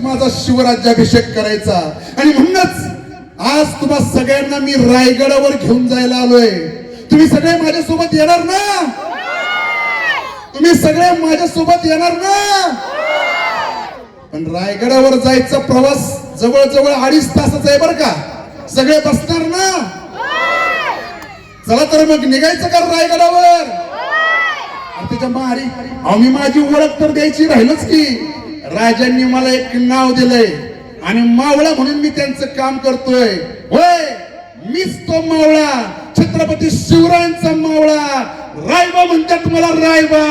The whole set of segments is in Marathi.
माझा शिवराज्याभिषेक करायचा आणि म्हणूनच आज तुम्हा सगळ्यांना मी रायगडावर घेऊन जायला आलोय. तुम्ही सगळे माझ्यासोबत येणार ना? तुम्ही सगळे माझ्यासोबत येणार ना? पण रायगडावर जायचा प्रवास जवळजवळ 2.5 तासाचा आहे बर का. सगळे बसणार ना? चला तर मग निघायचं का रायगडावर? त्याच्या मारी आम्ही माझी ओळख तर द्यायची राहिलच की. राजांनी मला एक नाव दिलंय आणि मावळा म्हणून मी त्यांचं काम करतोय. होय, मीच तो मावळा, छत्रपती शिवरायांचा मावळा. रायबा म्हणतात मला, रायबा.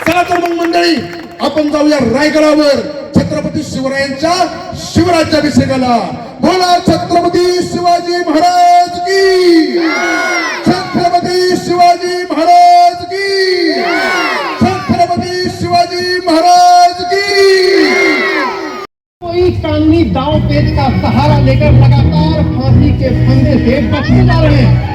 चला तर मग मंडळी, आपण जाऊया रायगडावर छत्रपती शिवरायांच्या शिवराज्याभिषेकाला. बोला छत्रपती शिवाजी महाराज की, छत्रपती शिवाजी महाराज की, छत्रपती शिवाजी महाराज की. कोई कानूनी दांव पेच का सहारा लेकर लगातार फांसी के फंदे से बचते जा रहे हैं.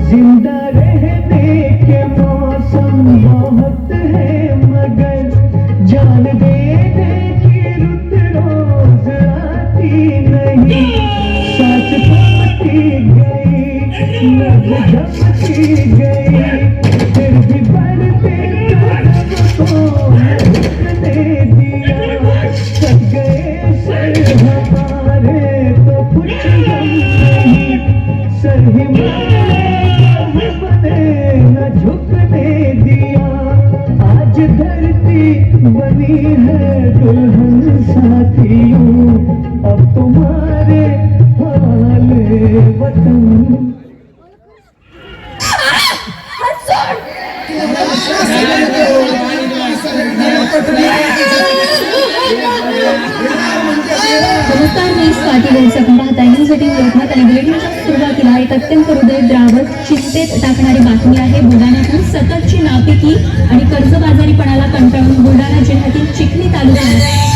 जिंदा रहने के मौसम बहुत है मगर जान देने की रुत रोज आती नहीं. सांस फूलती गई, नब्ज जमती गई, फिर भी बढ़ते कदम को रुकने दिया. थक गए सर हमारे तो कुछ गम नहीं. सर न झुकने दिया. आज धरती बनी है दुल्हन साथियों, अब तुम्हारे हाल वतन. नमस्कार, मी स्वाती गोलसा. पाहता न्यूजसाठी ओळखण्यात आणि बुलेटिनच्या सुरुवातीला एक अत्यंत हृदयद्रावक, चिंतेत टाकणारी बातमी आहे. बुलढाण्यातून सततची नापिकी आणि कर्जबाजारीपणाला कंटाळून बुलढाणा जिल्ह्यातील चिखली तालुक्यात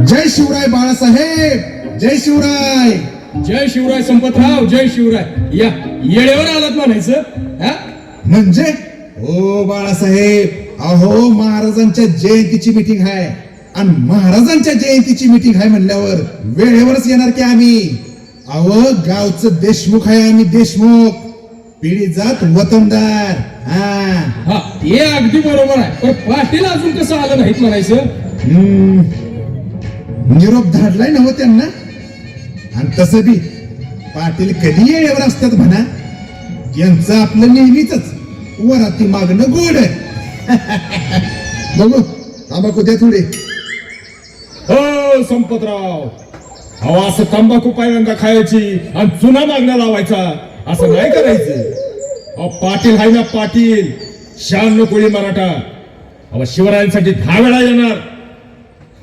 जय शिवराय बाळासाहेब, जय शिवराय. जय शिवराय संपतराव, जय शिवराय. या येळेवर आलात म्हणायचं. म्हणजे ओ बाळासाहेब, अहो महाराजांच्या जयंतीची मीटिंग आहे आणि महाराजांच्या जयंतीची मीटिंग आहे म्हणल्यावर वेळेवरच येणार की आम्ही. अहो गावचं देशमुख आहे आम्ही, देशमुख. पिढी जात वतनदार. हा, ते अगदी बरोबर आहे. पण पाटील अजून कसं आलं नाहीत म्हणायचं. निरोप धाडलाय ना हो त्यांना. आणि तसं बी पाटील कधी येळेवर असतात म्हणा. यांचं आपलं नेहमीच वराती मागणं गोड आहे. बघू तांबाखू द्या थोडे. हो संपतराव, अहो असं तंबाखू पहिल्यांदा खायची आणि चुना मागण्या लावायचा असं नाही करायचं. अहो पाटील हाय ना पाटील, 96 कोळी मराठा. अहो शिवरायांसाठी 10 वेळा येणार.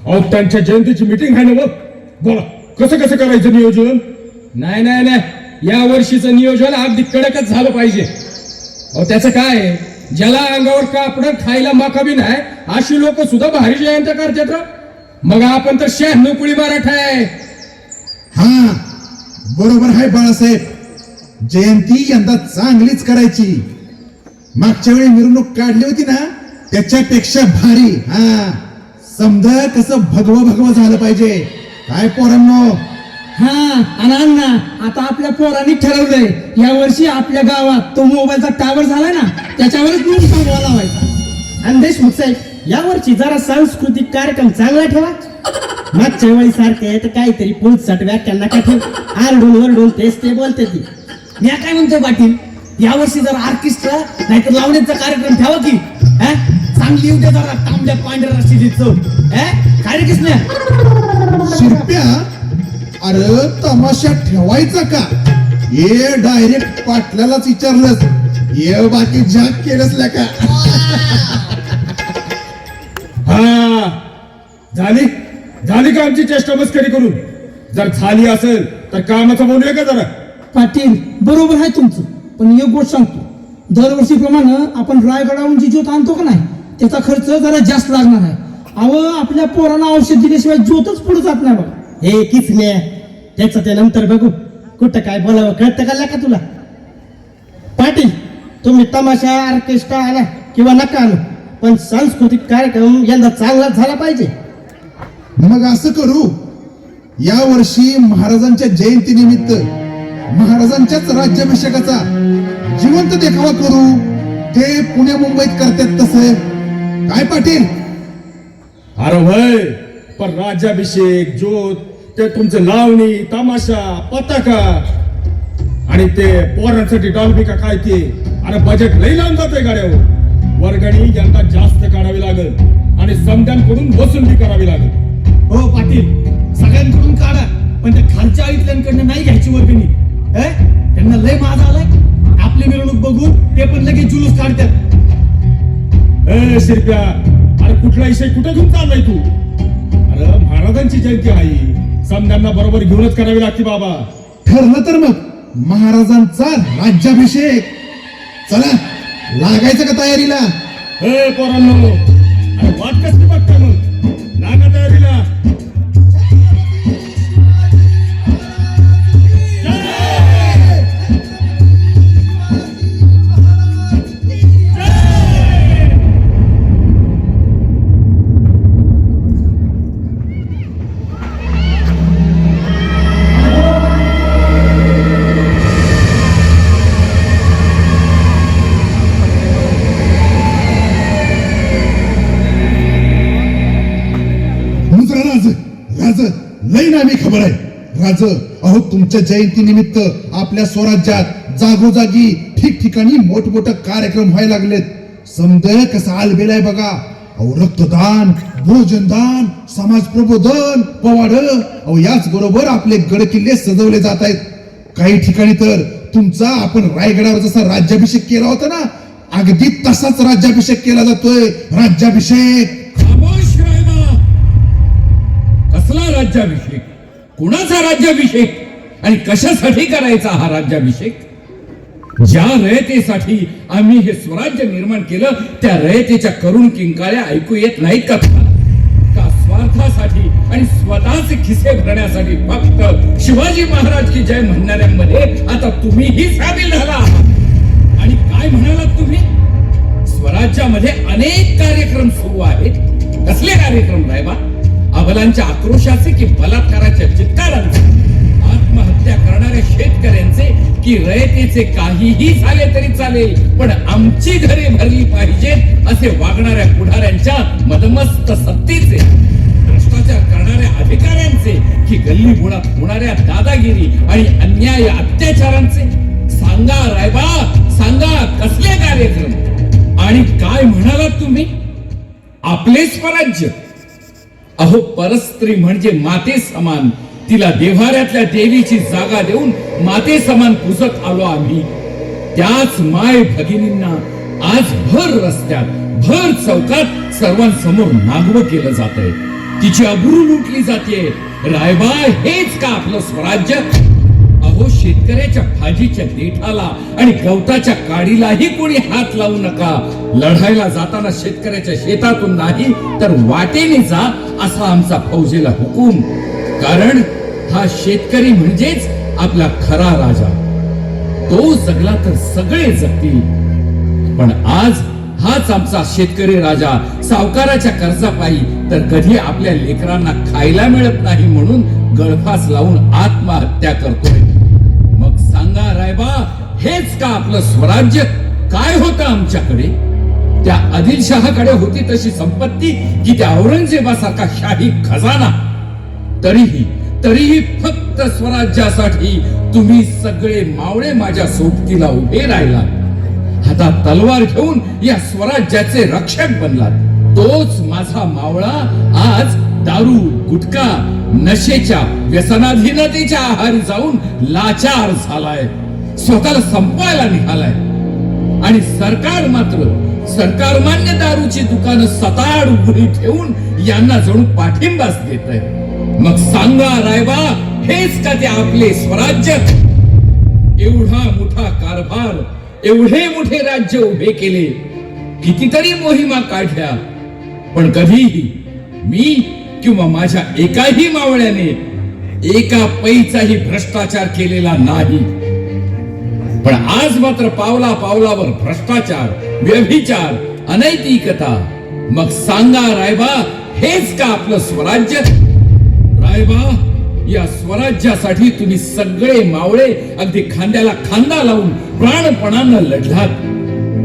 अहो त्यांच्या जयंतीची मीटिंग आहे ना. बघ बोला, कसं कसं करायचं नियोजन. नाही नाही नाही, या वर्षीचं नियोजन अगदी कडकच झालं पाहिजे. अहो त्याचं काय, ज्याला अंगावर कापड खायला माखाबी नाही अशी लोक सुद्धा भारी जयंत्या करतात. मग आपण तर 96 कोळी मराठा आहे. हा बरोबर आहे बाळासाहेब. जयंती यंदा चांगलीच करायची. मागच्या वेळी मिरवणूक काढली होती ना, त्याच्यापेक्षा भारी. हा समजा कसं भगवं भगवं झालं पाहिजे. काय पोरांनो. हा, आणि अण्णा आता आपल्या पोरांनी ठरवलंय या वर्षी आपल्या गावात तो मोबाईलचा टावर झालाय ना, त्याच्यावरच न्यूज लावायचा. आणि देशमुख साहेब, या वर्षी जरा सांस्कृतिक कार्यक्रम चांगला ठेवा. मागच्या वेळी सारखे तर काहीतरी पुढसाठी व्याख्यान नका ठेव. आरडून वरडून तेच ते बोलते ती. मी काय म्हणतोय पाटील, यावर्षी जरा ऑर्केस्ट्रा नाहीतर लावण्याचा कार्यक्रम ठेवा की. चांगली उद्या जरा तांबड्या पांढऱ्या रस्त्याची चव. काय रे किसल्या शिरप्या, अरे तमाशा ठेवायचा का? ये डायरेक्ट पाटलालाच विचारलंस. ये बाकी जाग केलंस का? हा झाली झाली का आमची चेष्टा मस्करी करून? जर झाली असेल तर कामाचं बोलूया का जरा. पाटील बरोबर आहे तुमचं, पण एक गोष्ट सांगतो, दरवर्षीप्रमाणे आपण रायगडावरून जी ज्योत आणतो का नाही, त्याचा खर्च जरा जास्त लागणार आहे. अहो आपल्या पोरांना औषध दिल्याशिवाय ज्योतच पुढे जात नाही बघा. हे किसने त्याचं ते नंतर बघू. कुठं काय बोलावं कळतं का तुला? पाटील, तुम्ही तमाशा ऑर्केस्ट्रा आणा किंवा नका आणू, पण सांस्कृतिक कार्यक्रम यंदा चांगला झाला पाहिजे. मग असं करू, या वर्षी महाराजांच्या जयंती निमित्त महाराजांच्याच राज्याभिषेकाचा जिवंत देखावा करू. ते पुणे मुंबईत करतात तसं काय पाटील? अरे वय, पण राज्याभिषेक, ज्योत, ते तुमचं लावणी, तमाशा, पताका आणि ते पोरांसाठी डॉल्बी का काय ते, अरे बजेट लई लावून जातोय गाड्यावर. वर्गणी यंदा जास्त काढावी लागेल आणि समद्यांकडून वसुली करावी लागेल. हो पाटील, सगळ्यांकडून काढा, पण त्या खालच्या आईतल्यांकडनं नाही घ्यायची वर्गणी. त्यांना लय माज आलाय. आपली मिरवणूक बघून ते पण लगेच जुलूस काढतात. ए शिरप्या, अरे कुठला विषय कुठे घेऊन चाललाय तू? अरे महाराजांची जयंती आहे, समद्यांना बरोबर घेऊनच करावी लागते बाबा. ठरलं तर मग महाराजांचा राज्याभिषेक. चला लागायचं का तयारीला? ए पोरांनो, अरे वाट कसली बघताय मग? लागा तयारीला. राज लई नामी खबर आहे. राज, अहो तुमच्या जयंती निमित्त आपल्या स्वराज्यात जागोजागी ठिकठिकाणी मोठमोठे कार्यक्रम व्हायला लागलेत. समज कसा आलबेलाय बघा. अहो रक्तदान, भोजनदान, समाज प्रबोधन, पवाड, अहो याच बरोबर आपले गड किल्ले सजवले जात आहेत. काही ठिकाणी तर तुमचा आपण रायगडावर जसा राज्याभिषेक केला होता ना, अगदी तसाच राज्याभिषेक केला जातोय. राज्याभिषेक. खामोश राहिला. कसला राज्याभिषेक? कुणाचा राज्याभिषेक? आणि कशासाठी करायचा हा राज्याभिषेक? ज्या रयतेसाठी आम्ही हे स्वराज्य निर्माण केलं, त्या रयतेच्या करुण किंकाळ्या ऐकू येत नाहीत का? का स्वार्थासाठी आणि स्वतःचे खिसे भरण्यासाठी फक्त शिवाजी महाराज की जय म्हणणाऱ्यांमध्ये आता तुम्हीही सामील झाला आहात. आणि काय म्हणालात तुम्ही? स्वराज्यामध्ये अनेक कार्यक्रम सुरू आहेत. कसले कार्यक्रम रायबा? अबलांच्या आक्रोशाचे की बलात्काराच्या चित्कारांचे? आत्महत्या करणाऱ्या शेतकऱ्यांचे की रयतेचे? काहीही झाले तरी चालेल, पण आमची घरे भरली पाहिजेत असे वागणाऱ्या पुढाऱ्यांच्या मदमस्त सत्तेचे? भ्रष्टाचार करणाऱ्या अधिकाऱ्यांचे की गल्ली मुळात होणाऱ्या दादागिरी आणि अन्याय अत्याचारांचे? सांगा रायबा, सांगा कसले कार्यक्रम? आणि काय म्हणालात तुम्ही? आपले स्वराज्य. अहो परस्त्री म्हणजे माते समान. तिला देव्हाऱ्यातल्या देवीची जागा देऊन माते समान पुजत आलो आम्ही. त्याच माय भगिनींना आज भर रस्त्यात, भर चौकात सर्वांसमोर नागवं केलं जात आहे. तिची अब्रू लुटली जाते. रायबा, हेच का आपलं स्वराज्य? अहो शेतकऱ्याच्या भाजीच्या देठाला आणि गवताच्या काडीलाही कोणी हात लावू नका. लढायला जाताना शेतकऱ्याच्या शेतातून नाही तर वाटेने जा असा आमचा फौजेला हुकूम. कारण हा शेतकरी म्हणजेच आपला खरा राजा. तो जगला तर सगळे जगतील. पण आज हाच आमचा शेतकरी राजा सावकाराच्या कर्जापायी तर कधी आपल्या लेकरांना खायला मिळत नाही म्हणून गळफास लावून आत्महत्या करतोय. मग सांगा रायबा, हेच का आपलं स्वराज्य? काय होतं आमच्याकडे? त्या आदिलशहाकडे होती तशी संपत्ती की त्या औरंगजेबासारखा शाही खजाना? तरीही फक्त स्वराज्यासाठी तुम्ही सगळे मावळे माझ्या सोबतीला उभे राहिला. हातात तलवार घेऊन या स्वराज्याचे रक्षक बनलात. तोच माझा मावळा आज दारू, गुटखा, नशेच्या व्यसनाधीनतेच्या आहारी जाऊन लाचार झालाय, स्वतःला संपवायला निघालाय. आणि सरकार मान्य दारूची दुकानं सताड उघडी ठेवून यांना जणू पाठिंबाच देत आहे. मग सांगा रायबा, हेच का ते आपले स्वराज्य? एवढा मोठा कारभार, एवढे मोठे राज्य उभे केले कितीतरी मोहिमा काढल्या, पण कधीही मी किंवा माझ्या एकाही मावळ्याने एका पैचाही भ्रष्टाचार केलेला नाही. पण आज मात्र पावला पावलावर भ्रष्टाचार, व्यभिचार, अनैतिकता. मग सांगा रायबा, हेच का आपलं स्वराज्य? रायबा, या स्वराज्यासाठी तुम्ही सगळे मावळे अगदी खांद्याला खांदा लावून प्राणपणानं लढलात.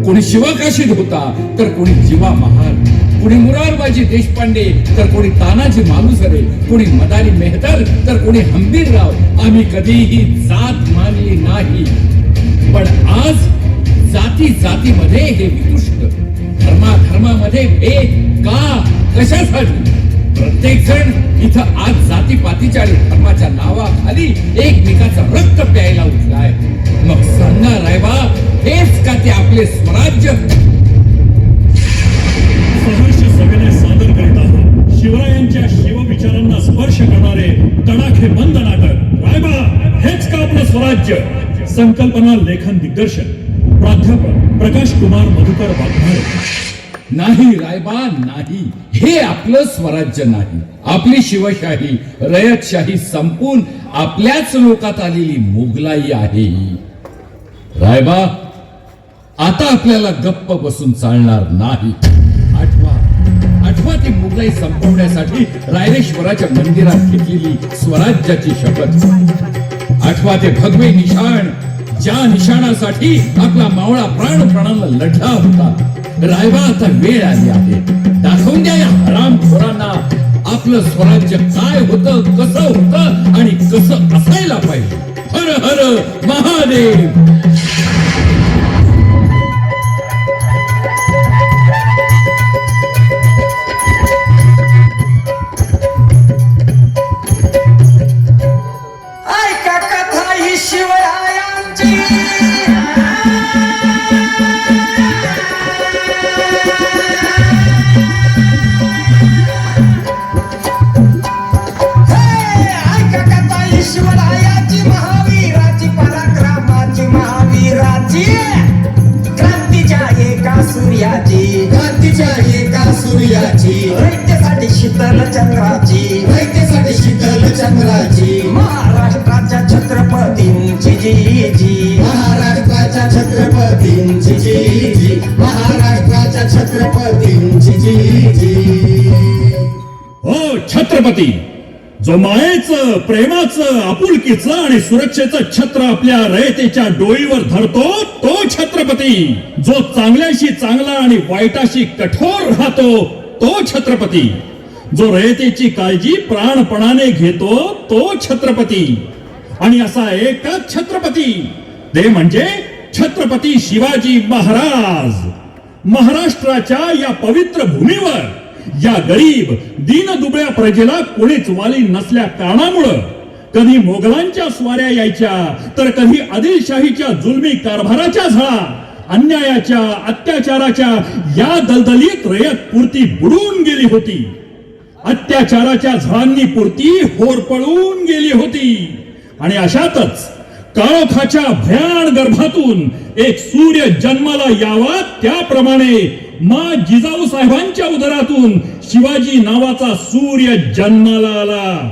कोणी शिवकाशीत होता तर कोणी जीवा महार, कोणी मुरारबाजी देशपांडे तर कोणी तानाजी मालुसरे, कोणी मदारी मेहतर तर कोणी हंबीरराव. आम्ही कधीही जात मानली नाही. पण आज जाती जातीमध्ये हे वितुष्ट, धर्माधर्मामध्ये भेद का, कशासाठी? प्रत्येक जण इथं आज जातीपातीच्या आणि धर्माच्या नावाखाली एकमेकाचं रक्त प्यायला उठलाय. मग सांगा रायबा, हेच का ते आपले स्वराज्य? सहर्ष सगळे सादर करीत आहोत शिवरायांच्या शिवविचारांना स्पर्श करणारे तडाखे बंद नाटक रायबा, हेच का आपलं स्वराज्य? संकल्पना लेखन दिग्दर्शन प्राध्यापक प्रकाश कुमार मधुकर वाघमारे. नाही रायबा, नाही, हे आपलं स्वराज्य नाही. आपली शिवशाही, रयतशाही संपून आपल्याच लोकात आलेली मोगलाई आहे. रायबा, आता आपल्याला गप्प बसून चालणार नाही. आठवा ती मुघलाई संपवण्यासाठी रायरेश्वराच्या मंदिरात घेतलेली स्वराज्याची शपथ. आठवा ते भगवे निशाण, ज्या निशाणासाठी आपला मावळा प्राणपणानं लढला होता. रायबा, आता वेळ आली आहे. दाखवून द्या या हरामखोरांना आपलं स्वराज्य काय होतं, कसं होतं आणि कसं असायला पाहिजे. हर हर महादेव. ऐका कथा ही शिवरायांची, ऐका कथा ही शिवरायाची, महावीराची, पराक्रमाची, महावीराची, क्रांतीच्या एका सूर्याची, क्रांतीच्या एका सूर्याची, दैत्यासाठी शीतल चंद्राची, दैत्यासाठी शीतल चंद्राची, महाराष्ट्राच्या छत्रपतींची जी जी, महाराष्ट्राच्या छत्रपतींची जी जी, महाराष्ट्राच्या छत्रपतींची जी जी. हो छत्रपती, जो मायेचं, प्रेमाचं, आपुलकीचं आणि सुरक्षेचं छत्र आपल्या रयतेच्या डोईवर धरतो तो छत्रपती. जो चांगल्याशी चांगला आणि वाईटाशी कठोर राहतो तो छत्रपती. जो रयतेची काळजी प्राणपणाने घेतो तो छत्रपती. आणि असा एकच छत्रपती, ते म्हणजे छत्रपती शिवाजी महाराज. महाराष्ट्राच्या या पवित्र भूमीवर या गरीब दीनदुबळ्या प्रजेला कोणीच वाली नसल्या कारणामुळं कधी मोगलांच्या स्वाऱ्या यायच्या तर कधी आदिलशाहीच्या जुलमी कारभाराच्या झळा, अन्यायाच्या, अत्याचाराच्या या दलदलीत रयत पुरती बुडून गेली होती. अत्याचाराच्या झळांनी पुरती होरपळून गेली होती. आणि अशातच काळोखाच्या भयान गर्भातून एक सूर्य जन्माला यावा, त्याप्रमाणे मा जिजाऊ साहेबांच्या उदरातून शिवाजी नावाचा सूर्य जन्माला आला.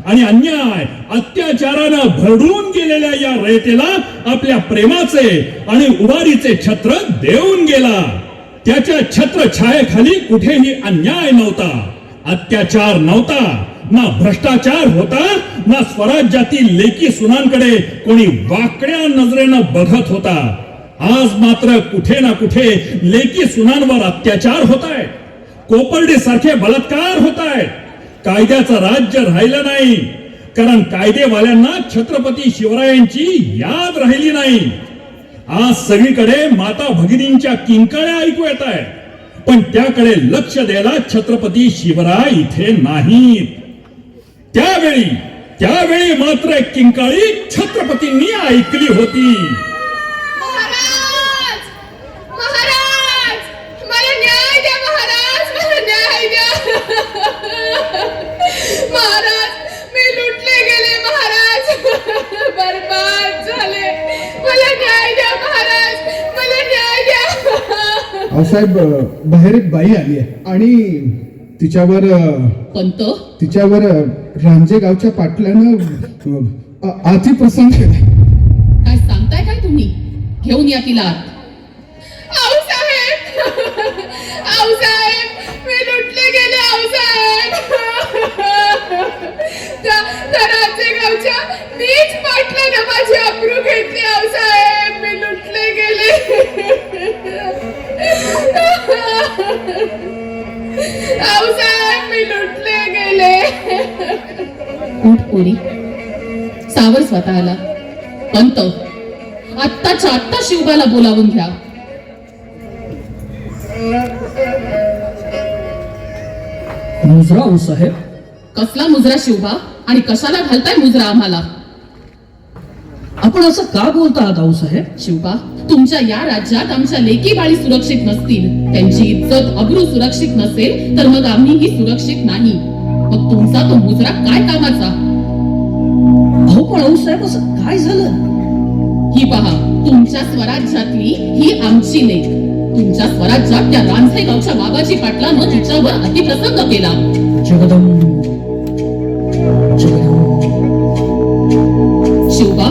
आणि अन्याय, अत्याचारानं भरडून गेलेल्या या रयतेला आपल्या प्रेमाचे आणि उभारीचे छत्र देऊन गेला. त्याच्या छत्र छायेखाली कुठेही अन्याय नव्हता, अत्याचार नव्हता, ना भ्रष्टाचार होता, ना स्वराज्यातील लेकी सुनांकडे कोणी वाकड्या नजरेनं बघत होता. आज मात्र कुठे ना कुठे लेकी सुनांवर अत्याचार होत आहे, कोपर्डी सारखे बलात्कार होत आहेत. कायद्याचं राज्य राहिलं नाही, कारण कायदेवाल्यांना छत्रपती शिवरायांची याद राहिली नाही. आज सगळीकडे माता भगिनींच्या किंकाळ्या ऐकू येत आहेत, पण त्याकडे लक्ष द्यायला छत्रपती शिवराय इथे नाहीत. त्यावेळी मात्र एक किंकाळी छत्रपतींनी ऐकली होती. महाराज, मी लुटले गेले महाराज, बर्बाद झाले. मला न्याय द्या महाराज, मला न्याय द्या. साहेब बाहेर एक बाई आली आहे आणि तिच्यावर पंत तिच्यावर रांजे गावच्या पाटल्यानं अतिप्रसंग केलाय. काय सांगताय काय तुम्ही? घेऊन या तिला आत. आऊसाहेब, आऊसाहेब, मी लुटले गेले आऊसाहेब. त्या राजे गावच्या नीच पाटलानं माझी अब्रू घेतली आऊसाहेब. मी लुटले गेले. आऊसाहेब, मी लुटले गेले. उठ पोरी, सावर स्वतःला. पंत, आत्ताच्या आत्ता शिवबाला बोलावून घ्या. मुजरा साहेब, कसला मुजरा शिवबा? आणि कशाला घालताय मुजरा आम्हाला? आपण असं का बोलता आहात साहेब? शिवबा, तुमच्या या राज्यात आमच्या लेकी बाळी सुरक्षित नसतील, त्यांची इज्जत अब्रू सुरक्षित नसेल, तर मग आम्हीही सुरक्षित नाही. मग तुमचा तो मुजरा काय कामाचा? अहो पण साहेब, असं काय झालं? ही पहा, तुमच्या स्वराज्यातली ही आमची लेक. तुमच्या स्वराज्यात त्या रांझे गावच्या बाबाजी पाटलानं तिच्यावर अतिप्रसंग केला. जगदंब शिवबा,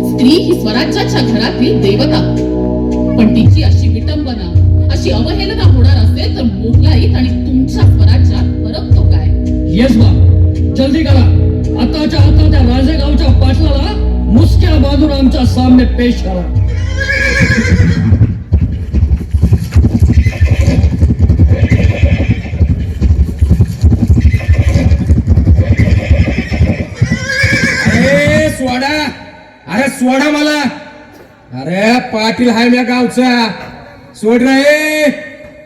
स्त्री ही स्वराज्याच्या घरातील देवता, पण तिची अशी विटंबना, अशी अवहेलना होणार असेल तर मोगलाईत आणि तुमच्या स्वराज्यात फरक तो काय? येस बा, जल्दी करा. आताच्या आता त्या राजेगावच्या पाटलाला मुसक्या बांधून आमच्या सामने पेश करा. अरे सोडा, अरे सोडा मला. अरे पाटील हाय म्या गावचा, सोड रे.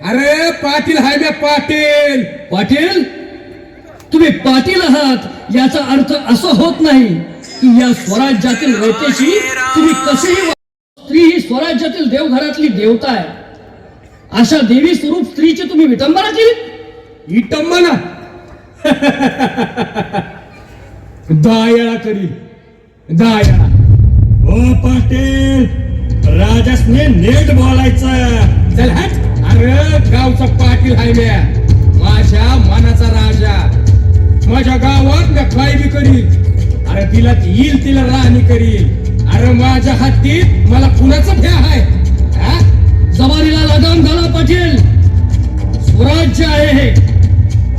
अरे पाटील हाय म्या, पाटील. पाटील, तुम्ही पाटील आहात याचा अर्थ असं होत नाही की या स्वराज्यातील रयतेशी तुम्ही कसेही स्त्री ही स्वराज्यातील देवघरातली देवता आहे. अशा देवी स्वरूप स्त्रीची तुम्ही विटंबना केली. विटंबना? दायळा करील, दायळा. ओ पाटील, राजासने नीट बोलायचं. चल हट. अरे गावचा पाटील हाय म्या, माझ्या मनाचा राजा. माझ्या गावात मी काय बी करील. अरे तिला येईल तिला राणी करील. अरे माझ्या हत्तीत मला कुणाचं भ्या आहे? हा? जवारीला लगाम घाला पाटील. स्वराज्य आहे हे.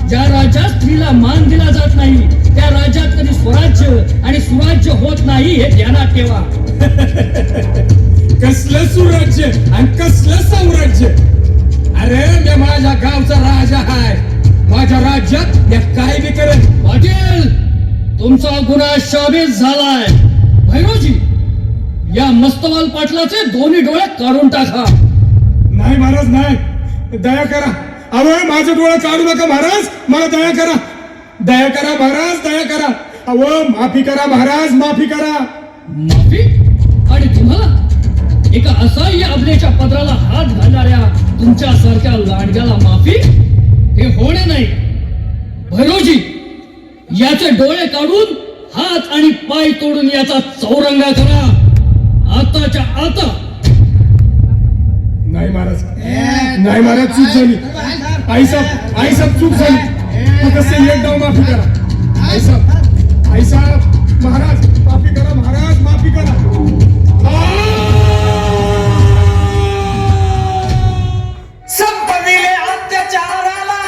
ज्या राज्यात स्त्रीला मान दिला जात नाही त्या राज्यात कधी स्वराज्य आणि सुराज्य होत नाही हे ध्यानात ठेवा. कसलं सुराज्य आणि कसलं साम्राज्य? अरे मी माझ्या गावचा राजा आहे. माझ्या राज्यात मी काय बी करेन. पाटील, तुमचा गुन्हा शाबित झालाय. भैरोजी, या मस्तवाल पाटलाचे दोन्ही डोळे काढून टाका. नाही महाराज, नाही. दया करा. अहो, माझे डोळे काढू नका महाराज. मला दया करा, दया करा महाराज, दया करा. अहो, माफी करा महाराज, माफी करा. माफी? आणि तुम्हाला एका असह्य अबलेच्या पदराला हात घालणाऱ्या तुमच्यासारख्या लांडग्याला माफी? हे होणे नाही. भैरोजी, याचे डोळे काढून हात आणि पाय तोडून याचा चौरंगा करा आताच्या आता. नाही महाराज, नाही महाराज, चूक झाली. आईसाहेब चूक झाली. तू कसं एक डाव माफी करा. आईसाहेब महाराज, माफी करा महाराज, माफी करा. संपविले अत्याचाराला.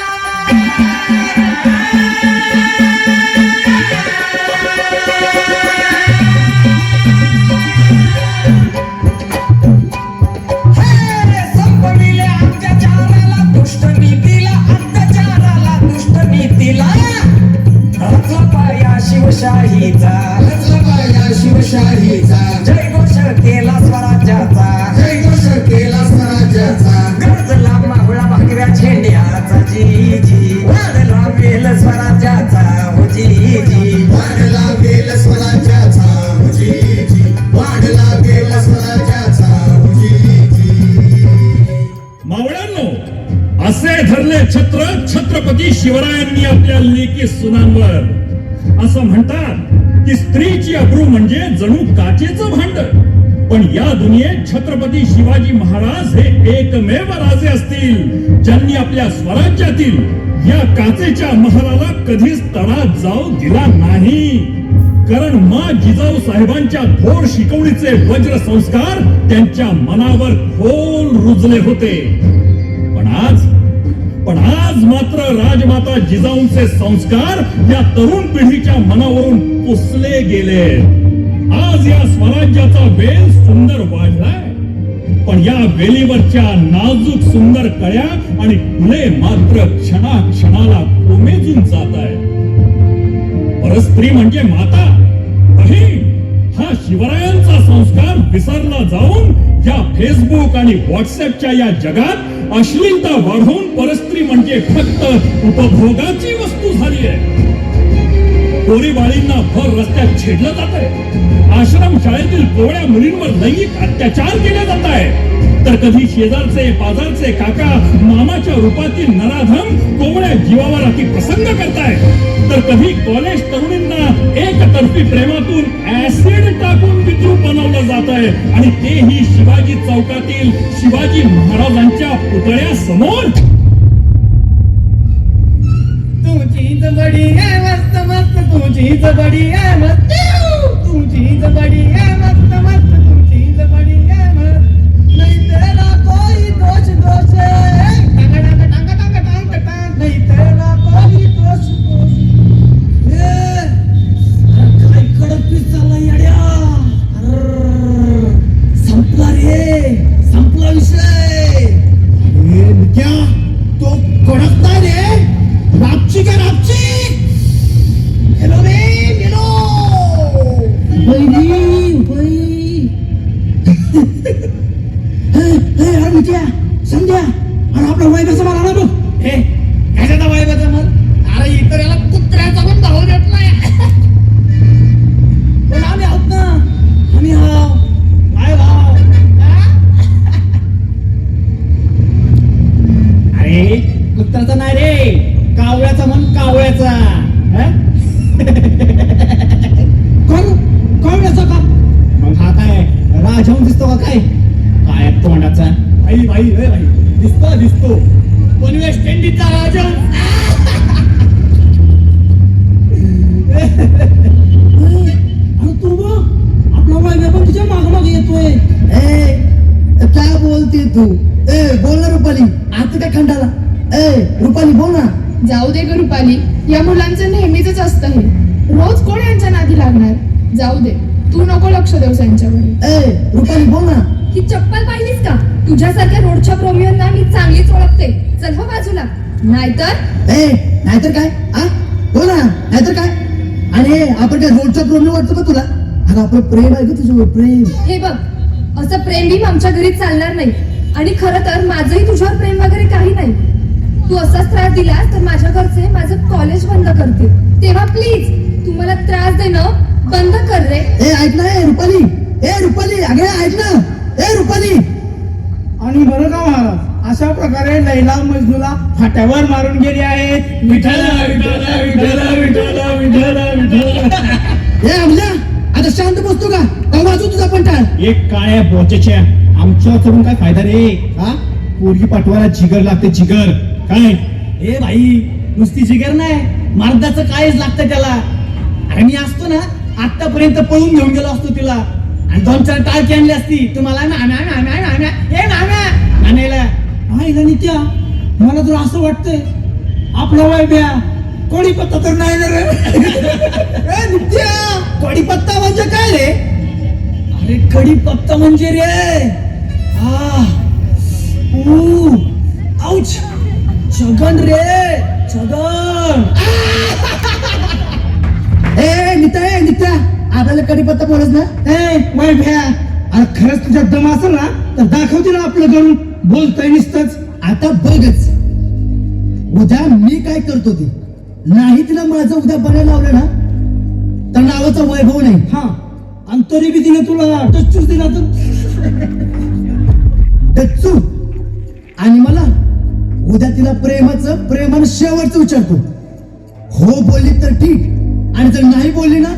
संपविले अत्याचाराला, दुष्ट नीतीला, अत्याचाराला, दुष्ट नीतीला. रचला पाया शिवशाहीचा, रचला पाया शिवशाहीचा. जय घोष केला स्वराज्याचा, जय घोष केला स्वराज्याचा. गरजला माहुळा भागव्या झेंड्याचा जी जी. वाढला वेल स्वराज्याचा हो जी जी. वाढला वेल स्वराज्याचा हो जी जी. वाढला वेल स्वराज्याचा हो जी जी. मावळ्यांनो, असे धरले छत्र छत्रपती शिवरायांनी आपल्या लेकी सुनांवर. असं म्हणतात की स्त्रीची अब्रू म्हणजे जणू काचेचं भांड. पण या दुनियेत छत्रपती शिवाजी महाराज हे एकमेव राजे असतील ज्यांनी आपल्या स्वराज्यातील या काचेच्या महालाला कधीच तडा जाऊ दिला नाही. कारण मा जिजाऊ साहेबांच्या थोर शिकवणीचे वज्र संस्कार त्यांच्या मनावर खोल रुजले होते. पण आज मात्र राजमाता जिजाऊंचे संस्कार या तरुण पिढीच्या मनावरून पुसले गेले. आज या स्वराज्याचा वेल सुंदर वाढलाय, पण या वेलीवरच्या नाजूक सुंदर कळ्या आणि फुले मात्र क्षणाला कोमेजून जात आहे. परस्त्री म्हणजे माता, बहीण हा शिवरायांचा संस्कार विसरला जाऊन या फेसबुक आणि व्हॉट्सअपच्या या जगात अश्लीलता वाढवून परस्त्री म्हणजे फक्त उपभोगाची वस्तू झाली आहे. पोरीबाळींना भर रस्त्यात छेडलं जात आहे. आश्रम शाळेतील कोवळ्या मुलींवर लैंगिक अत्याचार केले जात आहे. तर कधी शेजारचे पाजारचे काका मामाच्या रूपातील नराधम कोवळ्या जीवावर अति प्रसंग करताय. तर कधी कॉलेज तरुणींना एकतर्फी प्रेमातून ऍसिड टाकून विद्रूप बनवलं जात आहे, आणि तेही शिवाजी चौकातील शिवाजी महाराजांच्या पुतळ्यासमोर. तुझीच बडी आहे मस्त मस्त, तुझीच बडी आहे मस्त, तुझीच बडी आहे मस्त मस्त, तुझीच बडी आहे मस्त. नहीं तेरा कोई दोष दोष है, टांग टांग टांग टांग टांग टांग, नहीं तेरा कोई दोष दोष. काय कडक पीस चालला येड्या. संपला रे, संपला विषय. क्या तो कडक नाही रे, रापची का रापची. हेलो रे हेलो बहिणी बही. अरे मित्या संध्या, अरे आपला वैभवचा माल आला बघ. हे कशाचा वैभवचा माल? अरे इतर याला कुत्र्याचा पण धाव देत नाही. पण आम्ही आहोत ना, आम्ही आहोत. काय भाव? अरे कुत्र्याचा नाही रे, कावळ्याचा म्हण, कावळ्याचा. कावळ्याचा का? मग हा काय राजहंस दिसतो का? काय काय तोंडाचा? भाई भाई भाई दिसतो दिसतो, पण वेस्ट इंडिजचा राजहंस. अरे तू बघ, आपला वाईब्या पण तुझ्या माग मागे येतोय. काय बोलते तू? बोल ना रुपाली, आता काय खंडाला. रुपाली बोल ना. जाऊ दे ग रुपाली, या मुलांचं नेहमीच असतं हे. रोज कोण यांच्या नादी लागणार. जाऊ दे, तू नको लक्ष देऊस यांच्यावर. रुपाली बोल ना. ही चप्पल पाहिलीस का? तुझ्यासारख्या रोडच्या प्रोमियनना मी चांगलीच ओळखते. चल हो बाजूला. नाहीतर काय? बोल ना, नाहीतर काय? आणि आपण काय रोडच्या प्रोमियन वाटतो का तुला? अरे आपलं प्रेम आहे का तुझ्यावर, प्रेम. हे बघ, असं प्रेम बी आमच्या घरी चालणार नाही. आणि खरं तर माझंही तुझ्यावर प्रेम वगैरे काही नाही. तू असाच त्रास दिलास तर माझ्या घरचे माझं कॉलेज बंद करतील. तेव्हा प्लीज तू मला त्रास देणं बंद कर रे. ऐक ना रुपाली, रुपाली अगे ऐक ना. रुपाली. आणि बरं का महाराज, अशा प्रकारे लैला मजनूला फाट्यावर मारून गेली आहेत. विठ्ठला विठ्ठला विठ्ठला विठ्ठला विठ्ठला विठ्ठला. अमल्या, आता शांत बसतो का? वाजू तुझा पण टाळ. एक काळ्या बोचेच्या आमच्या चढून काय फायदा रे? हा, पोरगी पाठवायला जिगर लागते, जिगर. काय ए भाई, नुसती जिगर नाही, मर्दाचं कायच लागतं त्याला. अरे मी असतो ना, आतापर्यंत पळून घेऊन गेलो असतो तिला, आणि 2-4 टाळकी आणली असती. तुम्हाला आईला नित्या, मला तर असं वाटतंय आपला वैभ्या कढीपत्ता तर नाही ना रे. नित्या, कढीपत्ता म्हणजे काय रे? अरे कढीपत्ता म्हणजे रे, आउच, छगन रे, छगन. नित्या आपल्याला कढीपत्ता बोलत ना. वैभ्या, अरे खरंच तुझ्या दम असेल ना तर दाखवते ना आपलं करून. बोलतोय नुसतंच. आता बघच उद्या मी काय करतो ते. नाही तिला माझं उद्या बनायला लावलं ना तर नावाचा वैभव नाही. हा, आणि तरी बी तिने तुला टच्चूच दिला तर टच्चू. आणि मला उद्या तिला प्रेमानं शेवटचं विचारतो. हो बोलली तर ठीक, आणि जर नाही बोलली ना,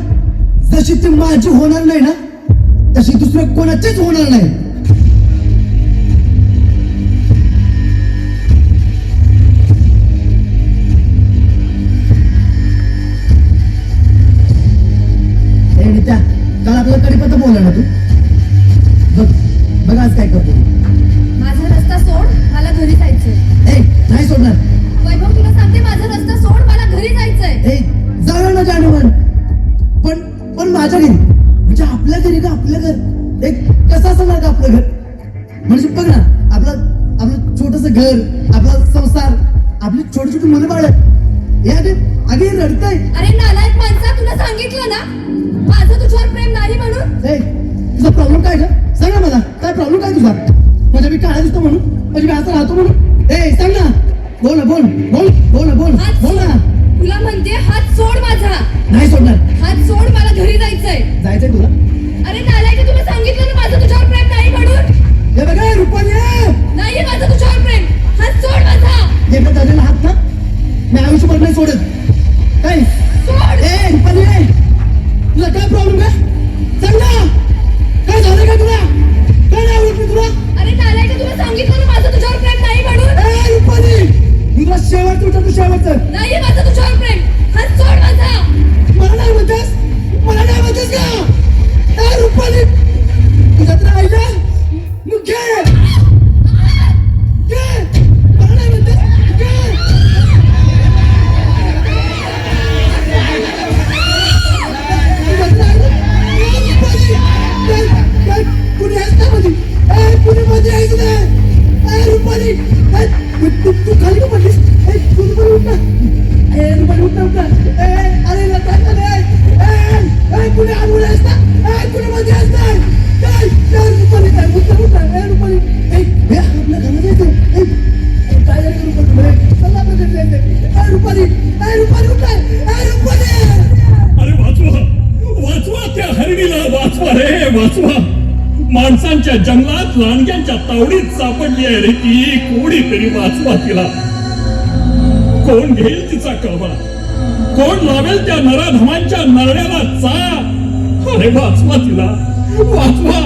जशी ती माझी होणार नाही ना, तशी दुसरं कोणाचीच होणार नाही. त्या काल आपल्याला कडीपत्ता बोलला ना तू. बघ आज काय करतो. माझा रस्ता सोड, मला घरी जायचंय. नाही सोडणार. वैभव तुला सांगते, माझा रस्ता सोड, मला घरी जायचंय. जाणार ना जाणवण, पण माझ्या घरी म्हणजे आपल्या घरी का आपलं घर कसं असणार का आपलं घर. म्हणजे बघ ना, आपलं छोटस घर, आपला संसार, आपली छोटी छोटी मुलं बाळ आगे रडतंय. अरे नालायक माणसा, तुला सांगितलं ना माझं तुझ्यावर प्रेम नाही म्हणून. तुझा प्रॉब्लेम काय ग? सांग ना मला, काय प्रॉब्लेम काय तुझा? म्हणजे मी काळा दिसतो म्हणून, म्हणजे मी असं राहतो म्हणून. सांग ना, बोल ना, बोल बोल बोल ना, बोल बोल ना. तुला म्हणते हात सोड माझा. नाही सोडणार. हात सोड, मला घरी जायचंय. जायचंय तुला? अरे नालायक, तुला सांगितलं ना माझं तुझ्यावर प्रेम नाही म्हणून. हे बघा रुपाली, नाहीये माझं तुझ्यावर प्रेम. हात सोड माझा. एकदा झालेला हात ना मी आयुष्यभर नाही सोडत. काय सोड. रुपाली, तुला काय प्रॉब्लेम काय? सांग ना, काय झालं का तुला? काय नाही आवडत मी तुला? अरे नालायक, तुला सांगितलं ना माझं तुझ्यावर प्रेम नाही म्हणून. रुपाली, मी तुला शेवट तू शेवटचं. नाहीये माझं तुझ्यावर प्रेम. हात सोड माझा. मला नाही म्हणतेस, मला नाही म्हणतेस का? रुपाली, तुझ्या तर आईला मग घे घे. मला नाही म्हणतेस, घे. कुणी आहेस का मध्ये? कुणी मध्ये आहेस ना? रुपाली, तू खाली का पडलीस? कुणी पण उठ ना. रुपाली उठ ना. अरे काय झालंय? कुणी आंघोळ आहेस ना? कुणी मध्ये आहेस ना? रुपाली काय उठ ना. रुपाली, आपल्या घरात जायचं. काय झालं रुपाली? चला आपल्या घरी जायचं. रुपाली, रुपाली उठ ना. रुपाली, अरे वाचवा त्या हरणीला, वाचवा रे वाचवा. माणसांच्या जंगलात लांडग्यांच्या तावडीत सापडली आहे रे ती. कोणीतरी वाचवा तिला. कोण घेईल तिचा कळवळा? कोण लावेल त्या नराधमांच्या नरड्याला चाप? अरे वाचवा तिला, वाचवा.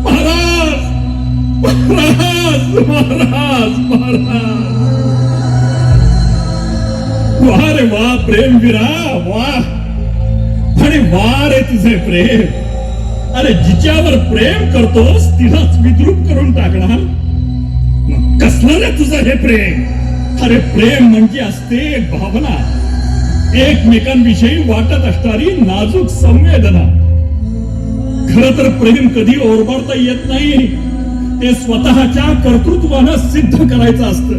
महाराज महाराज महाराज महाराज. वा रे वा प्रेमवीरा, वा. आणि वा रे तुझे प्रेम. अरे जिच्यावर प्रेम करतोस तिलाच विद्रूप करून टाकणार. मग कसलं रे तुझं हे प्रेम? अरे प्रेम म्हणजे असते एक भावना, एकमेकांविषयी वाटत असणारी नाजूक संवेदना. खर तर प्रेम कधी ओरबाडता येत नाही, ते स्वतःच्या कर्तृत्वानं सिद्ध करायचं असतं.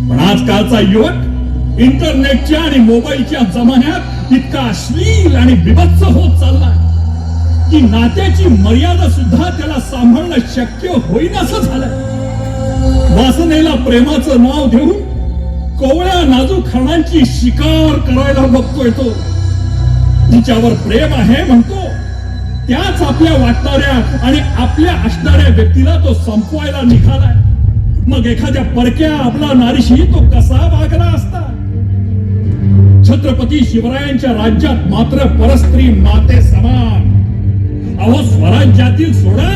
पण आजकालचा युवक इंटरनेटच्या आणि मोबाईलच्या जमान्यात इतका अश्लील आणि विभत्स होत चाललाय की नात्याची मर्यादा सुद्धा त्याला सांभाळणं शक्य होईनासं झालंय. वासनेला प्रेमाचं नाव देऊन कोवळ्या नाजूक हरणांची शिकार करायला बघतोय तो. तिच्यावर प्रेम आहे म्हणतो, त्याच आपल्या वाटणाऱ्या आणि आपल्या असणाऱ्या व्यक्तीला तो संपवायला निघालाय. मग एखाद्या परक्या आपला नारीशी तो कसा वागला असता? छत्रपती शिवरायांच्या राज्यात मात्र परस्त्री माते समान. अहो स्वराज्यातील सोडा,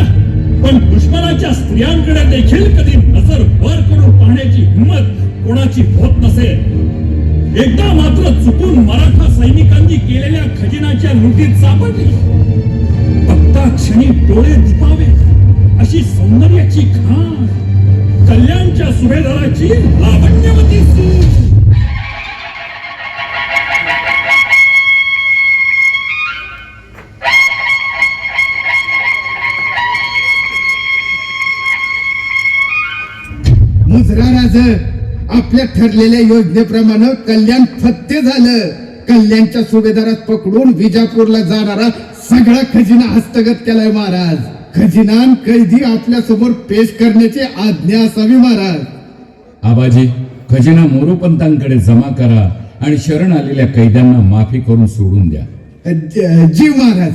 पण दुश्मनाच्या स्त्रियांकडे देखील कधी नजर वर करून पाहण्याची हिंमत कोणाची होत नसेल. एकदा मात्र चुकून मराठा सैनिकांनी केलेल्या खजिन्याच्या लुटीत सापडली. बघता क्षणी डोळे दिपावे अशी सौंदर्याची खाण, कल्याणच्या सुभेदाराची लावण्यवती सूर. मुजरा राज, आपल्या ठरलेल्या योजनेप्रमाणे कल्याण फत्ते झालं. कल्याणच्या सुभेदारात पकडून विजापूरला जाणारा सगळा खजिना हस्तगत केलाय महाराज. खजिना कैदी आपल्या समोर पेश करण्याची आज्ञा असावी महाराज. आबाजी, खजिना मोरोपंतांकडे जमा करा आणि शरण आलेल्या कैद्यांना माफी करून सोडून द्या. जी महाराज.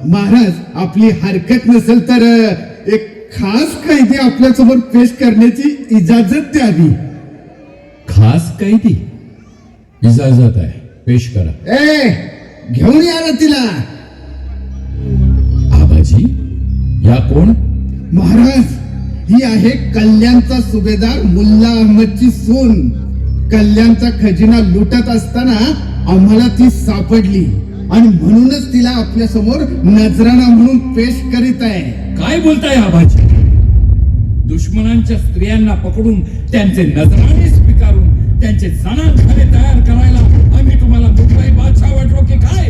महाराज, आपली हरकत नसेल तर एक खास कैदी आपल्या समोर पेश करण्याची इजाजत द्यावी. खास कैदी? इजाजत आहे, पेश करा. घेऊन या ना तिला. आबाजी, आबाजी या कोण? महाराज, ही आहे कल्याणचा सुभेदार मुल्ला अहमदची सून. कल्याणचा खजिना लुटत असताना आम्हाला ती सापडली आणि म्हणूनच तिला आपल्या समोर नजराणा म्हणून पेश करीत आहे. काय बोलताय आबाजी? दुश्मनांच्या स्त्रियांना पकडून त्यांचे नजराणे स्वीकारून त्यांचे जनानखाने तयार करायला आम्ही तुम्हाला मुंबई बादशाह वाटलो की काय?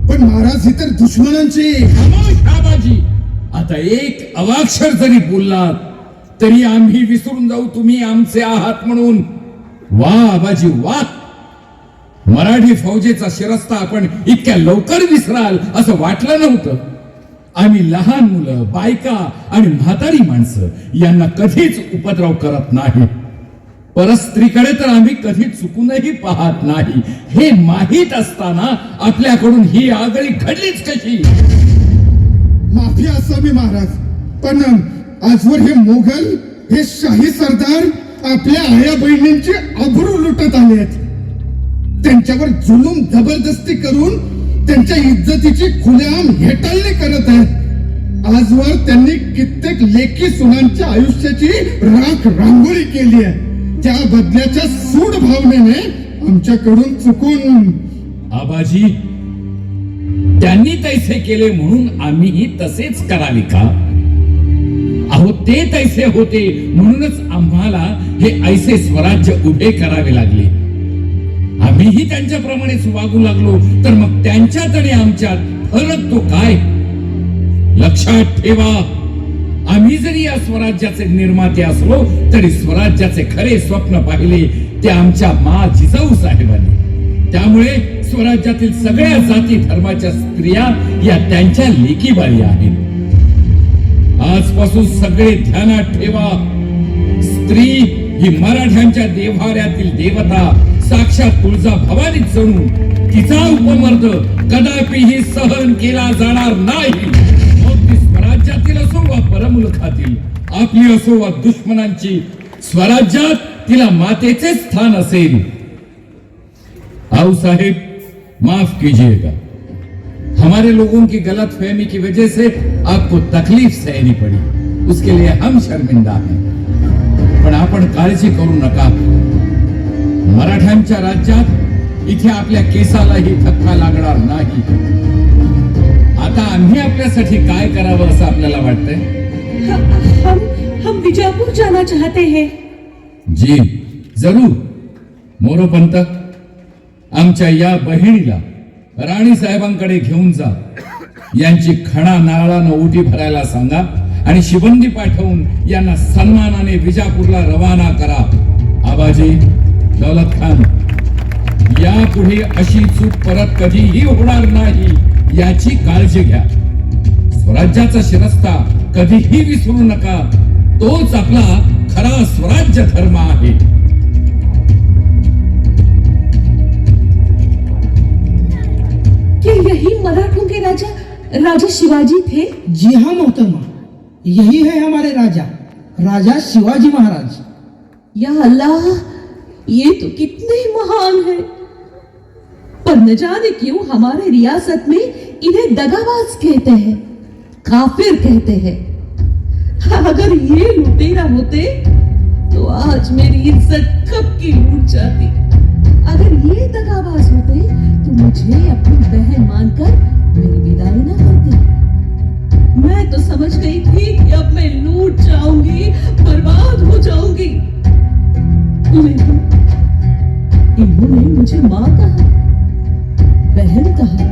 पण महाराज, ही तर दुश्मनांची. खामोश आबाजी. आता एक अवाक्षर जरी बोललात तरी आम्ही विसरून जाऊ तुम्ही आमचे आहात म्हणून. वा आबाजी वा. मराठी फौजेचा शिरस्ता आपण इतक्या लवकर विसराल असं वाटलं नव्हतं. आम्ही लहान मुलं, बायका आणि म्हातारी माणसं यांना कधीच उपद्रव करत नाही. परस्त्रीकडे तर आम्ही कधी चुकूनही पाहत नाही. हे माहीत असताना आपल्याकडून ही आगळी घडलीच कशी? माफी असावी महाराज, पण आजवर हे मोगल, हे शाही सरदार आपल्या आया बहिणींची अब्रू लुटत आले आहेत. त्यांच्यावर जुलूम जबरदस्ती करून त्यांच्या इज्जतीची खुलेआम हेटाळणी करत आहेत. आजवर त्यांनी कित्येक लेकी सुनांच्या आयुष्याची राख रांगोळी केली आहे. त्या बदल्याच्या सूड भावनेने आमच्याकडून चुकून. आबाजी, त्यांनी तैसे केले म्हणून आम्हीही तसेच करावे का? अहो, ते तैसे होते म्हणूनच आम्हाला हे ऐसे स्वराज्य उभे करावे लागले. आम्हीही त्यांच्याप्रमाणेच वागू लागलो तर मग त्यांच्यात आणि आमच्यात फरक तो काय? लक्षात ठेवा, आम्ही जरी या स्वराज्याचे निर्माते असलो तरी स्वराज्याचे खरे स्वप्न पाहिले ते आमच्या मा जिजाऊ साहेबांनी. त्यामुळे स्वराज्यातील सगळ्या जाती धर्माच्या स्त्रिया या त्यांच्या लेकीबाळी आहेत. आजपासून सगळे ध्यानात ठेवा, स्त्री ही मराठ्यांच्या देव्हाऱ्यातील देवता, साक्षात तुळजा भवानी जणू. तिचा उपमर्द कदापिही सहन केला जाणार नाही. मग ती स्वराज्यातील असो वा परमुलखातील, आपली असो वा दुश्मनांची, स्वराज्यात तिला मातेचे स्थान असेल. आओ साहेब, माफ कीजिएगा, हमारे लोगों की गलत फहमी की वजह से आपको तकलीफ सहनी पड़ी, उसके लिए हम शर्मिंदा हैं. पण आपण काळजी करू नका. मराठ्यांच्या राज्यात इथे आपल्या केसालाही धक्का लागणार नाही. आता आम्ही आपल्यासाठी काय करावं असं आपल्याला वाटतंय? हम बीजापुर जाना चाहते हैं. जी जरूर. मोरोपंत, आमच्या या बहिणीला राणी साहेबांकडे घेऊन जा. यांची खणा नारळानं उटी भरायला सांगा आणि शिबंदी पाठवून यांना सन्मानाने विजापूरला रवाना करा. आबाजी, दौलत खान, यापुढे अशी चूक परत कधीही होणार नाही याची काळजी घ्या. स्वराज्याचा शिरस्ता कधीही विसरू नका. तोच आपला खरा स्वराज्य धर्म आहे. क्या यही मराठों के राजा राजा शिवाजी थे? जी हाँ मोहतरमा, यही है हमारे राजा, राजा शिवाजी महाराज. या अल्लाह, ये तो कितने महान हैं. पर न जाने क्यों हमारे रियासत में इन्हें दगाबाज कहते हैं, काफिर कहते हैं. अगर ये लुटेरा होते तो आज मेरी इज्जत कब की लूट जाती. अगर ये दगाबाज होते तो मुझे अपनी बहन मानकर मेरी विदाई न करते. मैं तो समझ गई थी कि अब मैं लूट जाऊंगी, बर्बाद हो जाऊंगी. लेकिन इन्होंने मुझे मां कहा, बहन कहा.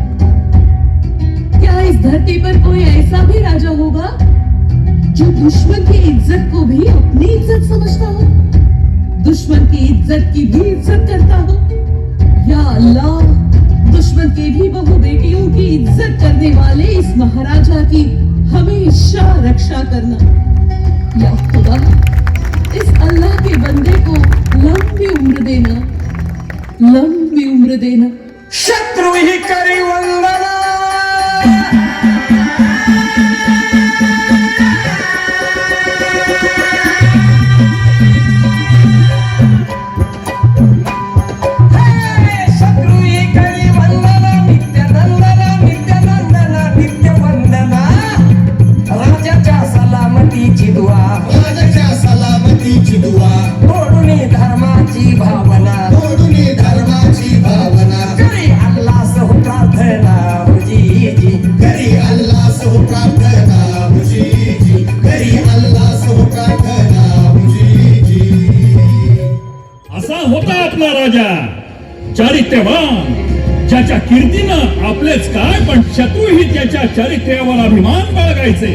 क्या इस धरती पर कोई ऐसा भी राजा होगा जो दुश्मन की इज्जत को भी अपनी इज्जत समझता हो, दुश्मन की इज्जत की भी इज्जत करता हो? या अल्लाह, दुश्मन के भी बहु बेटियों की इज्जत करने वाले इस महाराजा की हमेशा रक्षा करना. या खुदा, इस अल्लाह के बंदे को लंबी उम्र देना, लंबी उम्र देना. शत्रु ही करी वंदना. शत्रु ही करी वंदना, नित्य नंदना, नित्य नंदना, नित्य वंदना. होता आपला राजा, चारित्र्यवान, ज्याच्या कीर्तीनं आपलेच काय पण शत्रूही त्याच्या चारित्र्यावर अभिमान बाळगायचे.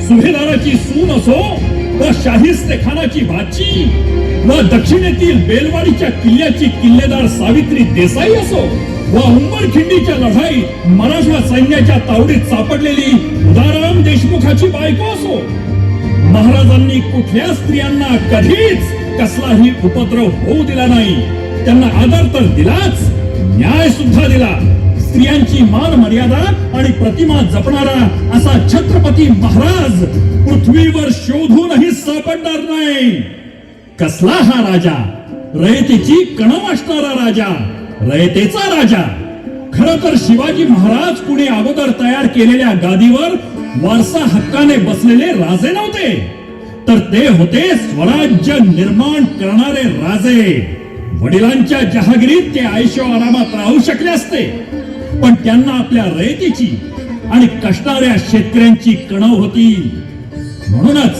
सुभेदाराची सून असो व शाहिस्तेखानाची भाची व दक्षिणेतील बेलवाडीच्या किल्ल्याची किल्लेदार सावित्री देसाई असो व उंबरखिंडीच्या लढाईत मराठा सैन्याच्या तावडीत सापडलेली उदाराम देशमुखाची बायको असो, महाराजांनी कुठल्या स्त्रियांना कधीच कसलाही उपद्रव होऊ दिला नाही. त्यांना आदर तर दिलाच, न्याय सुद्धा दिला. स्त्रियांची मान मर्यादा आणि प्रतिमा जपणारा असा छत्रपती महाराज पृथ्वीवर शोधूनही सापडणार नाही. कसला हा राजा? रयतेची कणव असणारा राजा, रयतेचा राजा. खर तर शिवाजी महाराज कुणी अगोदर तयार केलेल्या गादीवर वारसा हक्काने बसलेले राजे नव्हते, तर ते होते स्वराज्य निर्माण करणारे राजे. वडिलांच्या जहागिरीत ते आयुष्य आरामात राहू शकले असते, पण त्यांना आपल्या रयतेची आणि कष्टाऱ्या शेतकऱ्यांची कणव होती. म्हणूनच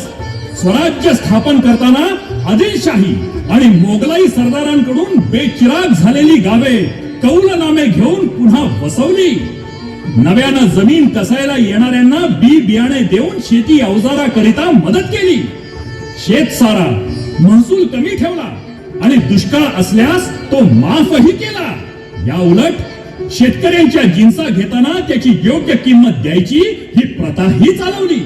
स्वराज्य स्थापन करताना आदिलशाही आणि मोगलाई सरदारांकडून बेचिराग झालेली गावे कौलनामे घेऊन पुन्हा वसवली. नव्यानं जमीन कसायला येणाऱ्यांना बी बियाणे देऊन शेती अवजाराकरिता मदत केली. शेतसारा महसूल कमी ठेवला आणि दुष्काळ असल्यास तो माफही केला. या उलट शेतकऱ्यांच्या जिन्सा घेताना त्याची योग्य किंमत द्यायची ही प्रथाही चालवली.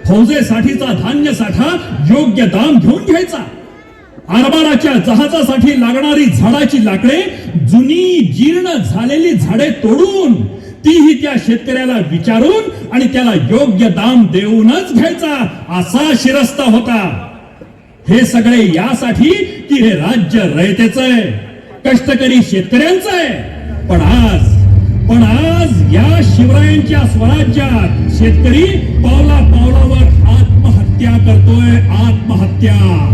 फौजेसाठीचा धान्य साठा योग्य दाम घेऊन घ्यायचा. आरबाराच्या जहाजासाठी लागणारी झाडाची लाकडे जुनी जीर्ण झालेली झाडे तोडून तीही त्या शेतकऱ्याला विचारून आणि त्याला योग्य दाम देऊनच घ्यायचा असा शिरस्ता होता. हे सगळे यासाठी की हे राज्य रयतेच आहे, कष्टकरी शेतकऱ्यांचं आहे. पण आज या शिवरायांच्या स्वराज्यात शेतकरी पावला पावलावर आत्महत्या करतोय, आत्महत्या.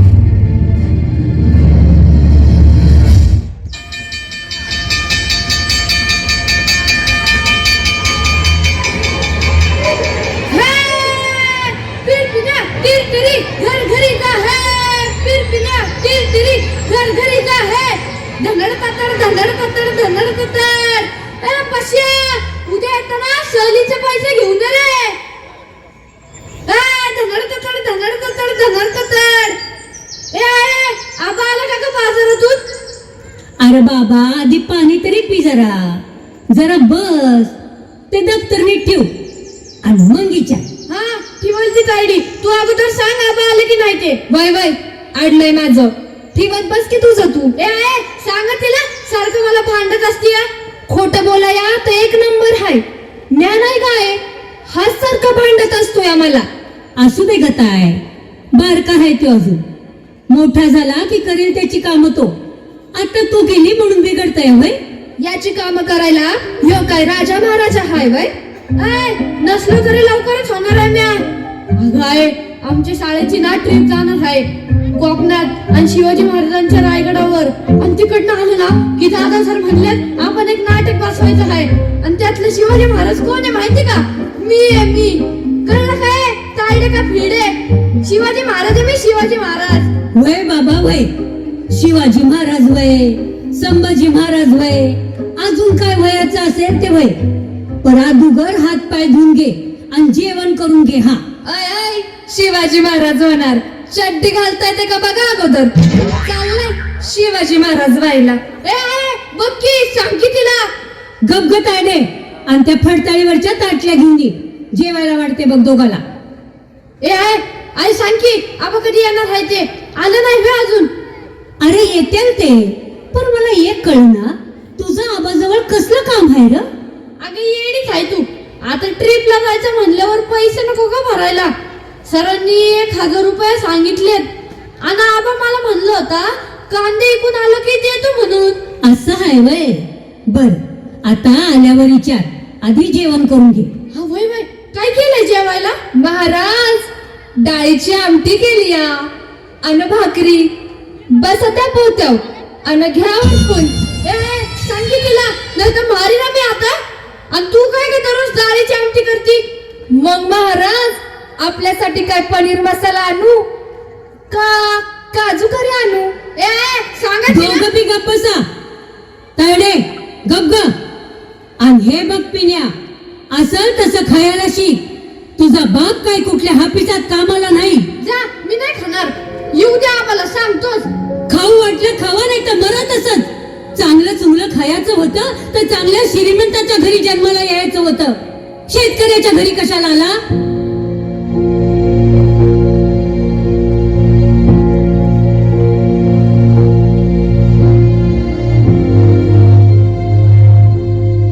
उद्या येताना सहलीचे पैसे घेऊन दे रे. आबा आला का ग बाजारातून? अरे बाबा, आधी पाणी तरी पी जरा बस. ते दप्तर नीट ठेव आणि मग विचार. हा ठेवायची तायडी. तू अगोदर सांग आबा आले की नाही ते. वय आडलंय माझं. ठेवत बस की तुझं तू. सांग तिला, सारखं मला भांडत असती. खोट बोलाया तर एक नंबर हाय. ज्ञान आहे काय? हाच सारखा भांडत असतोय आम्हाला. असू दे गताय, बारका आहे तो अजून. मोठा झाला की करेल त्याची कामं तो. आता तू गेली म्हणून बिघडताय वय. याची कामं करायला ह्यो काय राजा महाराजा हाय वय? नसलो तरी लवकरच होणार आहे म्या. अगं आमच्या शाळेची ना ट्रिप जाणार आहे कोकणात आणि शिवाजी महाराजांच्या रायगडावर. आणि तिकडनं आलो ना की दादा सर म्हणलेत आपण एक नाटक बसवायचं आहे. आणि त्यातलं शिवाजी महाराज कोण आहे माहिती का? मी कळलं काय? तायडे का फिडे? शिवाजी महाराज आहे मी, शिवाजी महाराज. वय बाबा वय. शिवाजी महाराज वय, संभाजी महाराज वय, अजून काय वयाचं असेल ते वय. पण अगोदर हात पाय धुवून घे आणि जेवण करून घे. हा आय शिवाजी महाराज होणार. चड्डी घालताय ते का बघा अगोदर. चाललंय शिवाजी महाराज व्हायला. बघ की, सांग की तिला. गपगत आहे आणि त्या फडताळीवरच्या ताटल्या घेऊन ये. जेवायला वाटते बघ दोघाला. आई सांग की आबा कधी येणार आहे ते. आलं नाही बे अजून. अरे येतील ते, पण मला एक कळना, तुझं आबाजवळ कसलं काम आहे र? अगं येडीच आहे तू. आता ट्रिपला जायचं म्हणल्यावर पैसे नको का भरायला? सरांनी 1000 रुपये सांगितलेत. आणि आबा मला म्हणलं होता कांदे इकून आलं की देतो म्हणून. असं आहे वय. बर, आता आल्यावर विचार. आधी जेवण करून घे. हा वय काय केलंय जेवायला? महाराज डाळीची आमटी केली अन भाकरी. बस आता पोहत्याव अन घ्या उठपून. सांग की तिला, नाही तर मारी ना मी आता. आणि तू काय का दररोज डाळीची आमटी करती? मग महाराज आपल्यासाठी काय पनीर मसाला आणू का काजू करी आणू? सांगा तिला. दोघं बी गप्प बसा. तायडे गप्प ग. आणि हे बघ पिण्या, असल तसं खायला शिक. तुझा बाप काय कुठल्या हापिसात कामाला नाही. जा, मी नाही खाणार. येऊ द्या आम्हाला, सांगतोच. खाऊ वाटलं खावा, नाही तर मरत असत. चांगलं चुंगलं खायचं होतं तर चांगल्या श्रीमंताच्या घरी जन्माला यायचं होतं. शेतकऱ्याच्या घरी कशाला आला?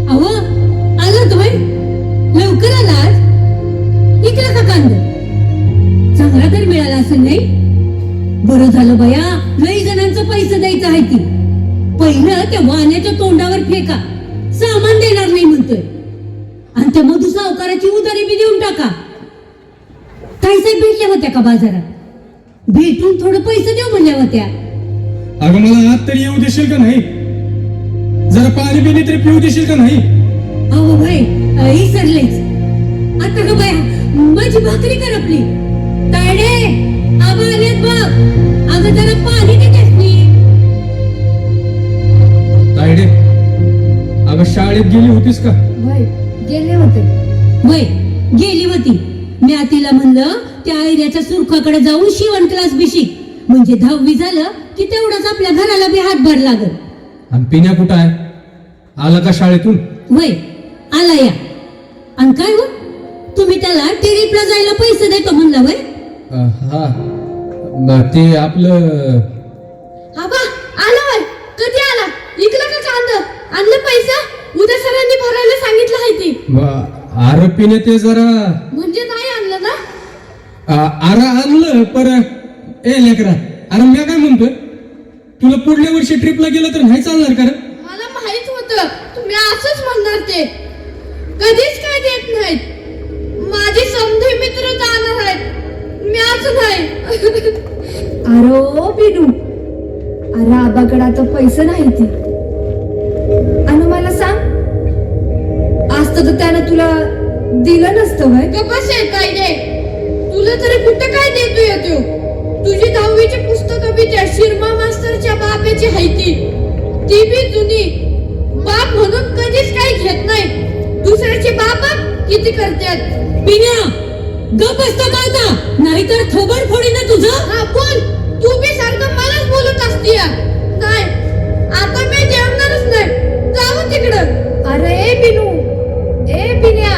अहो, आलात होय? लवकर आलात? इकडे का कांद? चांगला तर मिळाला असेल नाही? बरं झालं बया, लई जणांचं पैसे द्यायचं आहे ती. पहिलं त्या वाण्याच्या तोंडावर फेका, सामान देणार नाही म्हणतोय. आणि त्या मधु सावकाराची उधारी बी देऊन टाका. ताईसाहेब भेटल्या होत्या का बाजारात? भेटून थोडं पैसे देऊ म्हणल्या होत्या. अगं मला आत तरी येऊ देशील का नाही? जरा पाणी बिणी तरी पिऊ देशील का नाही? अहो भाई, विसरलेच. आता ग बाया, माझी भाकरी कर आपली. तायडे आबा आलेत बघ. अगं जरा पाणी देतेस मी. तायडे, अगं शाळेत गेली होतीस का? वय गेले होते. वय गेली होती. मी आतीला म्हणलं त्या आयऱ्याच्या सुरखाकडे जाऊन शिवण क्लास बी शिक. म्हणजे 10वी झालं की तेवढंच आपल्या घराला बी हातभार लागल. आणि पिण्या कुठं आहे? आला का शाळेतून? वय आला या. आणि काय हो, तुम्ही त्याला ट्रिपला जायला पैसे देतो म्हणला वय? हा, ते आपलं आबा आला वय. कधी आला? इकला का कांद? आणलं पैसा? उद्या सरांनी भरायला सांगितलं आहे ती. अरे पिण्या ते जरा म्हणजे नाही आणलं ना? अरे आणलं पर ए लेकरा, अरे मी काय म्हणतोय, तुला पुढल्या वर्षी ट्रिपला गेलं तर नाही चालणार का रे? मला माहित होतं तुम्ही असंच म्हणणार. ते कधीच काय देत नाहीत. माझे समधे मित्र जाणार आहेत, मी असं नाही. अरे बिनू, अरे आबाकडे आता पैसे नाही ती. आणि मला सांग, असतं तर त्यानं तुला दिलं नसतं वय? कपास आहे काय दे. तुला तरी कुठं काय देतोय तो? तुझी 10वीची पुस्तकं बी त्या शिरमा मास्तरच्या बापाची आहे ती बी जुनी. बाप म्हणून कधीच काही घेत नाही. दुसऱ्याचे बाप किती करतात. पिण्या गप असतो का आता? नाहीतर थोबड फोडी ना तुझं. हा बोल, तू बी सारखं मलाच बोलत असती. नाही आता मी जेवणारच नाही. जाऊ तिकडं. अरे बिनू, ए बिन्या,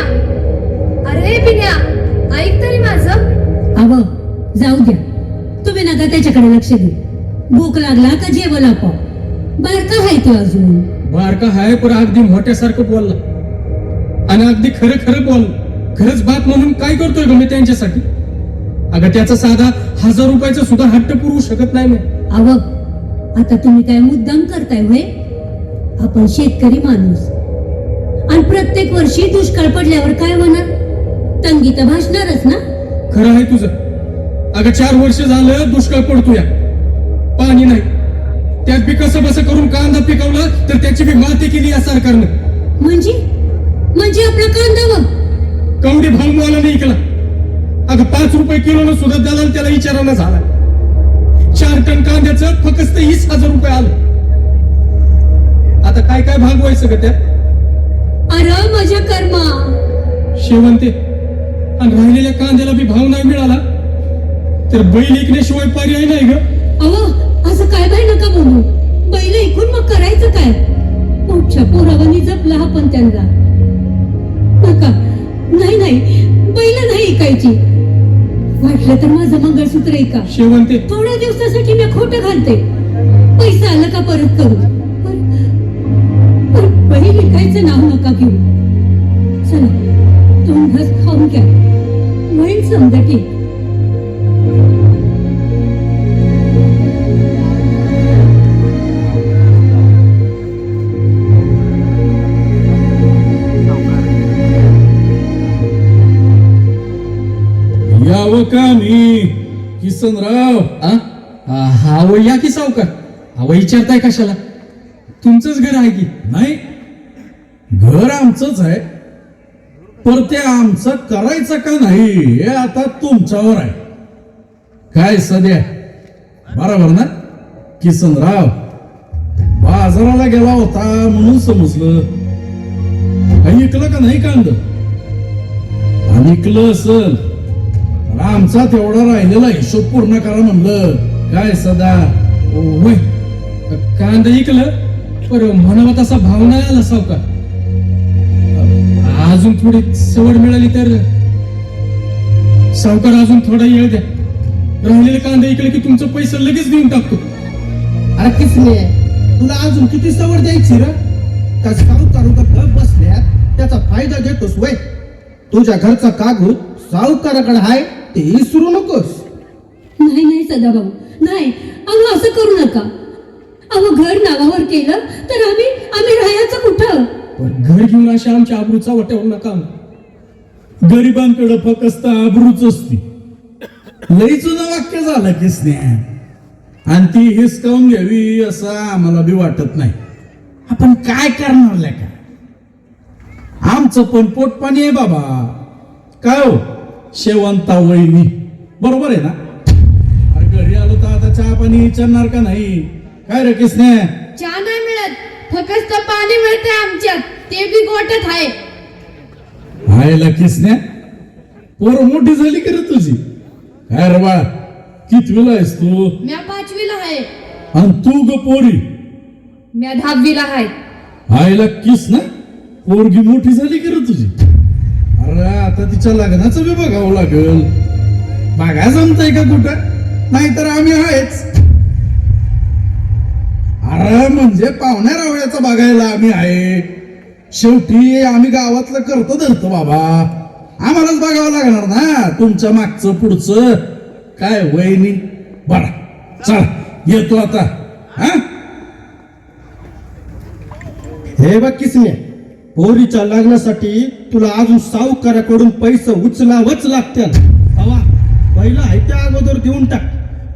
अरे बिन्या, ऐक तरी माझं. अव जाऊ द्या, तुम्ही नका त्याच्याकडे लक्ष दे. भूक लागला का जेवण आपण. बारका हाय तो अजून. बारका हाय पर अगदी मोठ्यासारखं बोलला आणि अगदी खरं खरं बोल. खरंच बाप म्हणून काय करतोय ग मी त्यांच्यासाठी? अगं त्याचा साधा 1000 रुपयाचा सुद्धा हट्ट पुरवू शकत नाही मी. अव आता तुम्ही काय मुद्दाम करताय होय? आपण शेतकरी माणूस, आणि प्रत्येक वर्षी दुष्काळ पडल्यावर काय होणार? तंगी तर भासणारच ना. खरं आहे तुझं. अगं 4 वर्ष झालं दुष्काळ पडतोय, पाणी नाही. त्यात बी कसं बसं करून कांदा पिकवला तर त्याची बी माती केली या सरकारनं. म्हणजे आपला कांदा व कवडी भाव मला नाही केला. अगं 5 रुपये किलोनं सुद्धा दलाल त्याला विचारायला झाला. 4 टन कांद्याचं फक्त 20,000 रुपये आलं. आता काय काय भागवायचं ग त्या? अरे माझ्या कर्मा. शेवंते, आणि राहिलेल्या कांद्याला बी भाव नाही मिळाला तर बैल ऐकण्याशिवाय पर्याय नाही ग. अहो असं काय बाई नका बोलू. बैल ऐकून मग करायचं काय? पोटच्या पोरावानी जपला आपण त्यांना. नका, नाही बैल नाही ऐकायची. वाटलं तर माझं मंगळसूत्र ऐका. शेवंते, थोड्या दिवसासाठी मी खोटं घालते. पैसा आला का परत करू. पण बैल ऐकायचं नाव नका घेऊ. चला तुम्ही खाऊन घ्या, होईल समजा की. यावं का मी किसनराव? हा वय या की सावकार. हा वय विचारताय कशाला? तुमचंच घर आहे की नाही, घर आमचंच आहे, पर ते आमचं करायचं का नाही हे आता तुमच्यावर आहे. काय सध्या बरोबर ना? किसनराव बाजाराला गेला होता म्हणून समजलं. ऐकलं का नाही कांद? ऐकलं असल पण आमचा तेवढा राहिलेला हिशोब पूर्ण करा म्हणलं. काय सदा होय कांदा ऐकलं पर म्हणावा तसा भाव नाही आला सावकार. अजून थोडी सवड मिळाली तर सावकार अजून थोडा वेळ द्या. राहिलेले कांदा ऐकलं की तुमचं पैसे लगेच देऊन टाकतो. अरे किसने तुला अजून किती सवड द्यायची र? का सावकार गप बसल्यात त्याचा फायदा घेतोस वय? तुझ्या घरचा कागद सावकाराकडे आहे ते विसरू नकोस. नाही नाही सदाभाऊ नाही, अहो असं करू नका. अहो घर नावावर केलं तर आम्ही राहायचं कुठं? पण घर घेऊन अशा आमच्या आबरूचा वाटवू नका. गरिबांकडे फक्त आबरूच असती. लई जुनं वाक्य झालं किसने आणि ती हिसकावून घ्यावी असं आम्हाला बी वाटत नाही. आपण काय करणार लेका? आमचं पण पोटपाणी आहे बाबा. काय हो शेवंता वहिनी बरोबर आहे ना? अरे घरी आलो तर आता चहा पाणी विचारणार का नाही? काय रे किसने? चहा नाही मिळत, फक्त पाणी मिळते आमच्यात, ते बी गोट्यात आहे. हायला किसने पोर मोठी झाली की रे तुझी? काय रे बा कितवीला आहेस तू? म्या 5वीला आहे. आणि तू ग पोरी? म्या 10वीला आहे. हायला किसने पोरगी मोठी झाली की रे तुझी? अरे आता तिच्या लग्नाचं बी बघावं लागल. बघा जमतंय का कुठं? नाहीतर आम्ही आहेच. अरे म्हणजे पाहुण्या रावळ्याचं बघायला आम्ही आहे. शेवटी आम्ही गावातलं करतो धरतो बाबा. आम्हालाच बघावं लागणार ना तुमच्या मागचं पुढचं. काय वहिनी बरं चल येतो आता. हा हे बघ किसने, पोरीच्या लग्नासाठी तुला अजून सावकाराकडून पैसे उचलावच लागतील. हवा पहिला आहे त्या अगोदर देऊन टाक,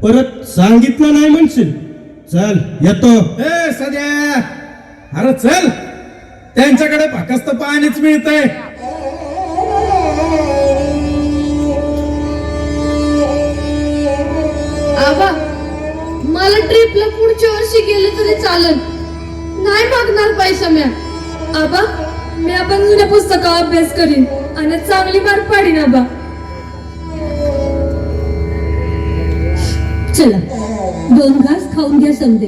परत सांगितलं नाही म्हणशील. चल येतो. ए सध्या अरे चल, त्यांच्याकडे फक्त पाणीच मिळतंय. आबा मला ट्रिपला पुढच्या वर्षी गेले तरी चालेल, नाही मागणार पैसा म्या. आबा मी पण जुन्या पुस्तकावर अभ्यास करीन आणि चांगली मार्क पाडीन. आबा चला 2 घास खाऊन घ्या समजे.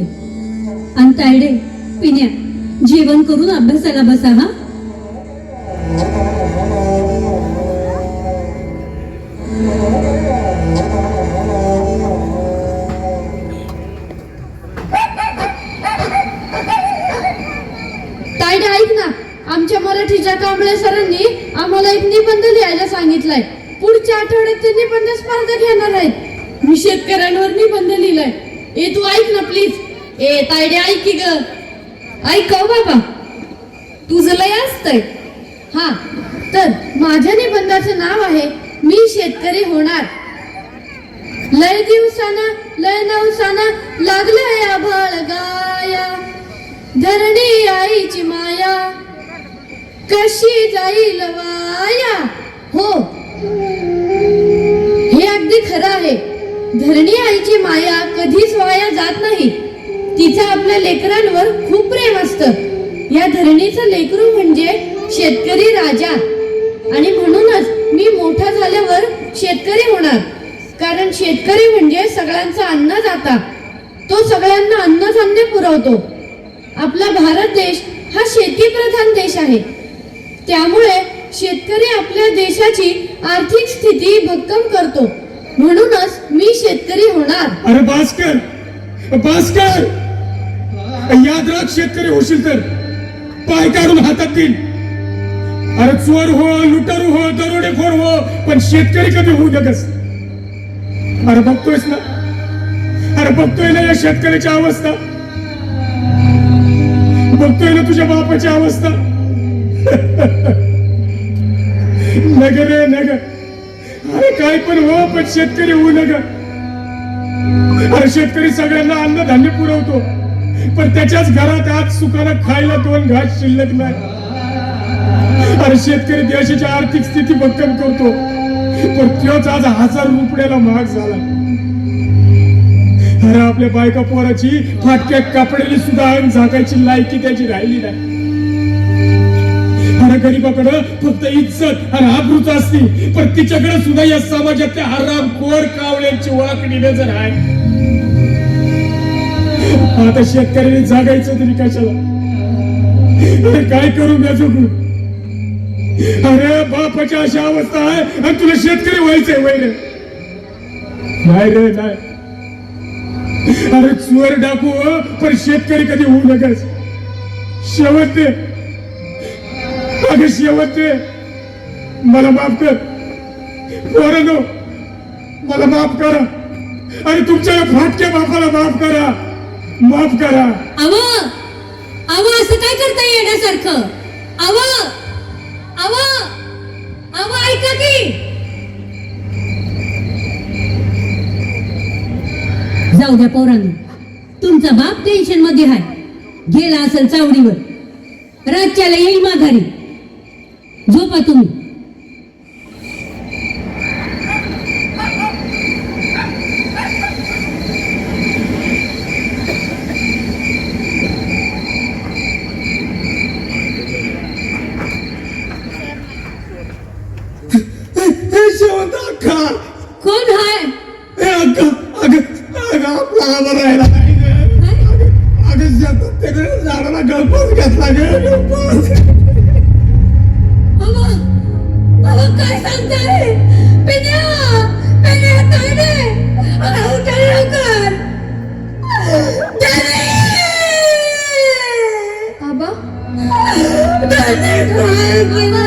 आणि तायडे पिण्या जेवण करून अभ्यासाला बसा. हा ताईडे ऐक ना, आमच्या मराठीच्या कांबळे सरांनी आम्हाला एक निबंध लिहायला सांगितलाय. पुढच्या आठवड्यात ते निबंध स्पर्धा घेणार आहेत. मी शेतकऱ्यांवर निबंध लिहिलाय. ए तू ऐक ना प्लीज. ए ताईडे ऐक की ग, ऐक बाबा, तुझं लय असतंय. हा तर माझ्या निबंधाचं नाव आहे मी शेतकरी होणार. लय दिवसाना लय नवसाना लागलंय आभाळ गाया, धरणी आईची माया कशी जाईल वाया. हो हे अगदी खरं आहे. धरणी आईची माया कधीच वाया जात नाही. तिचं आपल्या लेकरांवर खूप प्रेम असतं. या धरणीचं लेकरू म्हणजे शेतकरी राजा. आणि म्हणूनच मी मोठा झाल्यावर शेतकरी होणार. कारण शेतकरी म्हणजे सगळ्यांचं अन्नदाता. तो सगळ्यांना अन्नधान्य पुरवतो. आपला भारत देश हा शेतीप्रधान देश आहे. त्यामुळे शेतकरी आपल्या देशाची आर्थिक स्थिती भक्कम करतो. म्हणूनच मी शेतकरी होणार. अरे भास्कर याद राख, शेतकरी होशील तर पाय काढून हातात देईल. अरे चोर हो, लुटारू हो, दरोडेखोर हो, पण शेतकरी कधी होऊ नकस. अरे बघतोयस ना, अरे बघतोय ना या शेतकऱ्याची अवस्था, बघतोय ना तुझ्या बापाची अवस्था. नग रे नग, अरे काय पण हो पण शेतकरी होऊ नका. अरे शेतकरी सगळ्यांना अन्नधान्य पुरवतो, पण त्याच्याच घरात आज सुखानं खायला 2 घास शिल्लक नाही. अरे शेतकरी देशाची आर्थिक स्थिती भक्कम करतो, पण तोच आज 1000 रुपयाला महाग झाला. अरे आपल्या बायका पोराची फाटक्या कापडाने सुद्धा अंग झाकायची लायकी त्याची राहिली नाही. अरे गरीबाकडं फक्त इज्जत आणि आबरूच असते, पण तिच्याकडे सुद्धा या समाजातल्या हरामखोर कावळ्यांची ओळखणी नजर आहे. आता शेतकऱ्यांनी जागायचं तरी कशाला? अरे काय करू मी जगू? अरे बापाची अशी अवस्था आहे आणि तुला शेतकरी व्हायचंय वैर? नाही रे नाही. अरे चोर डाकू पण शेतकरी कधी होऊ नकस. शेवट दे, अगं शेवट दे. मला माफ कर पोरांनो, मला माफ करा. अरे तुमच्या फाटक्या बापाला माफ करा, माफ करा. अव असं काय करता येण्यासारखं? अव ऐका की. जाऊ द्या पोरांनो, तुमचा बाप टेन्शन मध्ये आहे, गेला असेल चावडीवर, रातच्याला येईल माघारी. झोपा तुम्ही. कोण आहे? झाडाला गळपास घेतला काय सांगताय? पेन्या काय रे? उठा लवकर. आबा उठा ना.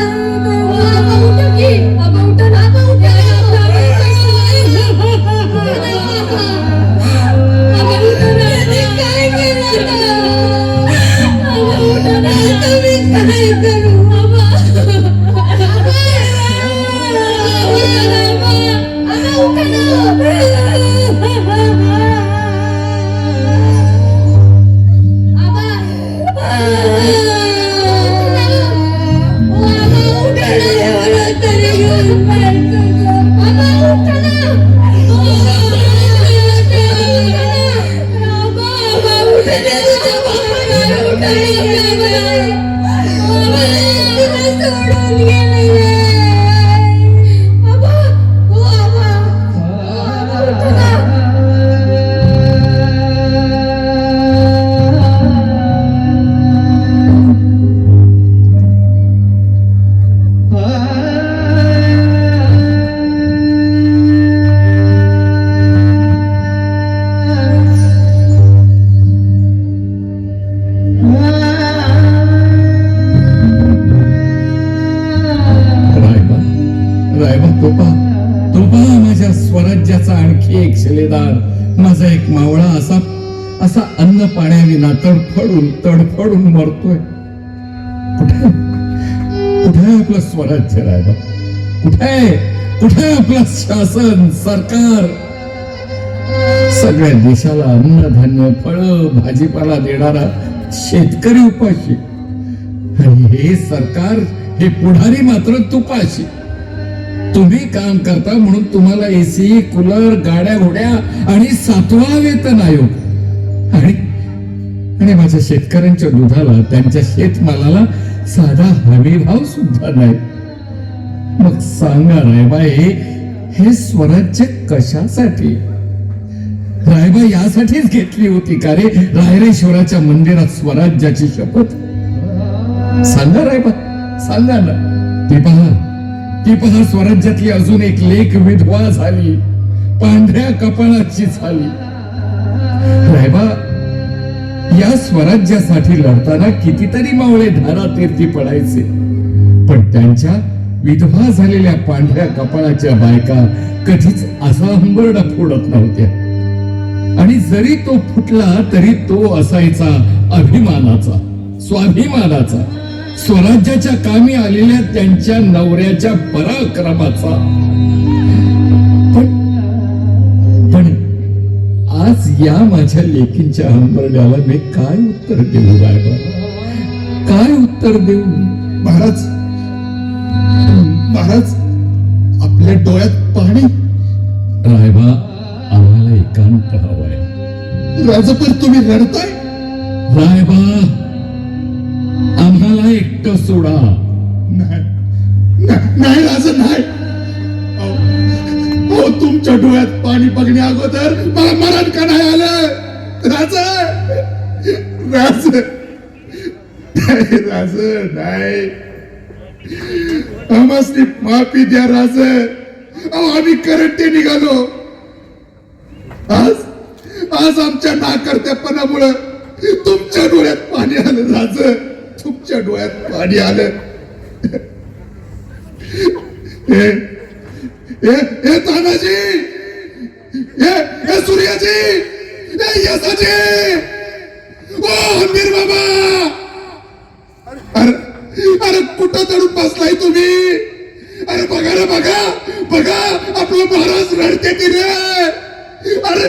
स्वराज्याचा आणखी एक शिलेदार, माझा एक मावळा असा अन्न पाण्याविना तडफडून मरतोय. कुठे आपलं स्वराज्य राहिलं? कुठे आपलं शासन सरकार? सगळ्या देशाला अन्नधान्य फळं भाजीपाला देणारा शेतकरी उपाशी, आणि हे सरकार, हे पुढारी मात्र तुपाशी. तुम्ही काम करता म्हणून तुम्हाला एसी, कूलर, गाड्या घोड्या आणि 7वा वेतन आयोग, आणि माझ्या शेतकऱ्यांच्या दुधाला, त्यांच्या शेतमालाला साधा हमी भाव सुद्धा नाही. मग सांगा रायबा, हे स्वराज्य कशासाठी? रायबा यासाठीच घेतली होती का रे रायरेश्वराच्या मंदिरात स्वराज्याची शपथ? सांगा रायबा, सांगा ना. ती पहा स्वराज्यातली अजून एक लेक विधवा झाली, पांढऱ्या कपाळाची झाली. रायबा, या स्वराज्यासाठी लढताना कितीतरी मावळे धारातीर्थी पडायचे, पण त्यांच्या विधवा झालेल्या पांढऱ्या कपाळाच्या बायका कधीच असा हंबरडा फोडत नव्हत्या. आणि जरी तो फुटला तरी तो असायचा अभिमानाचा, स्वाभिमानाचा, स्वराज्याच्या कामी आलेल्या त्यांच्या नवऱ्याच्या पराक्रमाचा. पण आज या माझ्या लेकींच्या हंबरड्याला मी काय उत्तर देऊ रायबा? काय उत्तर देऊ? महाराज, आपल्या डोळ्यात पाणी. रायबा, आम्हाला एकांत हवाय. राजपर तुम्ही रडताय? रायबा, आम्हाला एकटं सोडा. नाही राज, नाही. हो, तुमच्या डोळ्यात पाणी बघण्या अगोदर मला मरण का नाही आलं? राज, राज, राज, नाही. आम्हाला माफी द्या राज. आम्ही करंटे निघालो. आज आमच्या नाकर्तेपणामुळं तुमच्या डोळ्यात पाणी आलं राज. तुमच्या डोळ्यात पाणी आलं. हे तानाजी, हे सूर्याजी, हे यशाजी, ओ हंबीर बाबा, अरे कुठं चढून बसलाय तुम्ही? अरे बघा रे, बघा आपलं महाराज रडते ती रे. अरे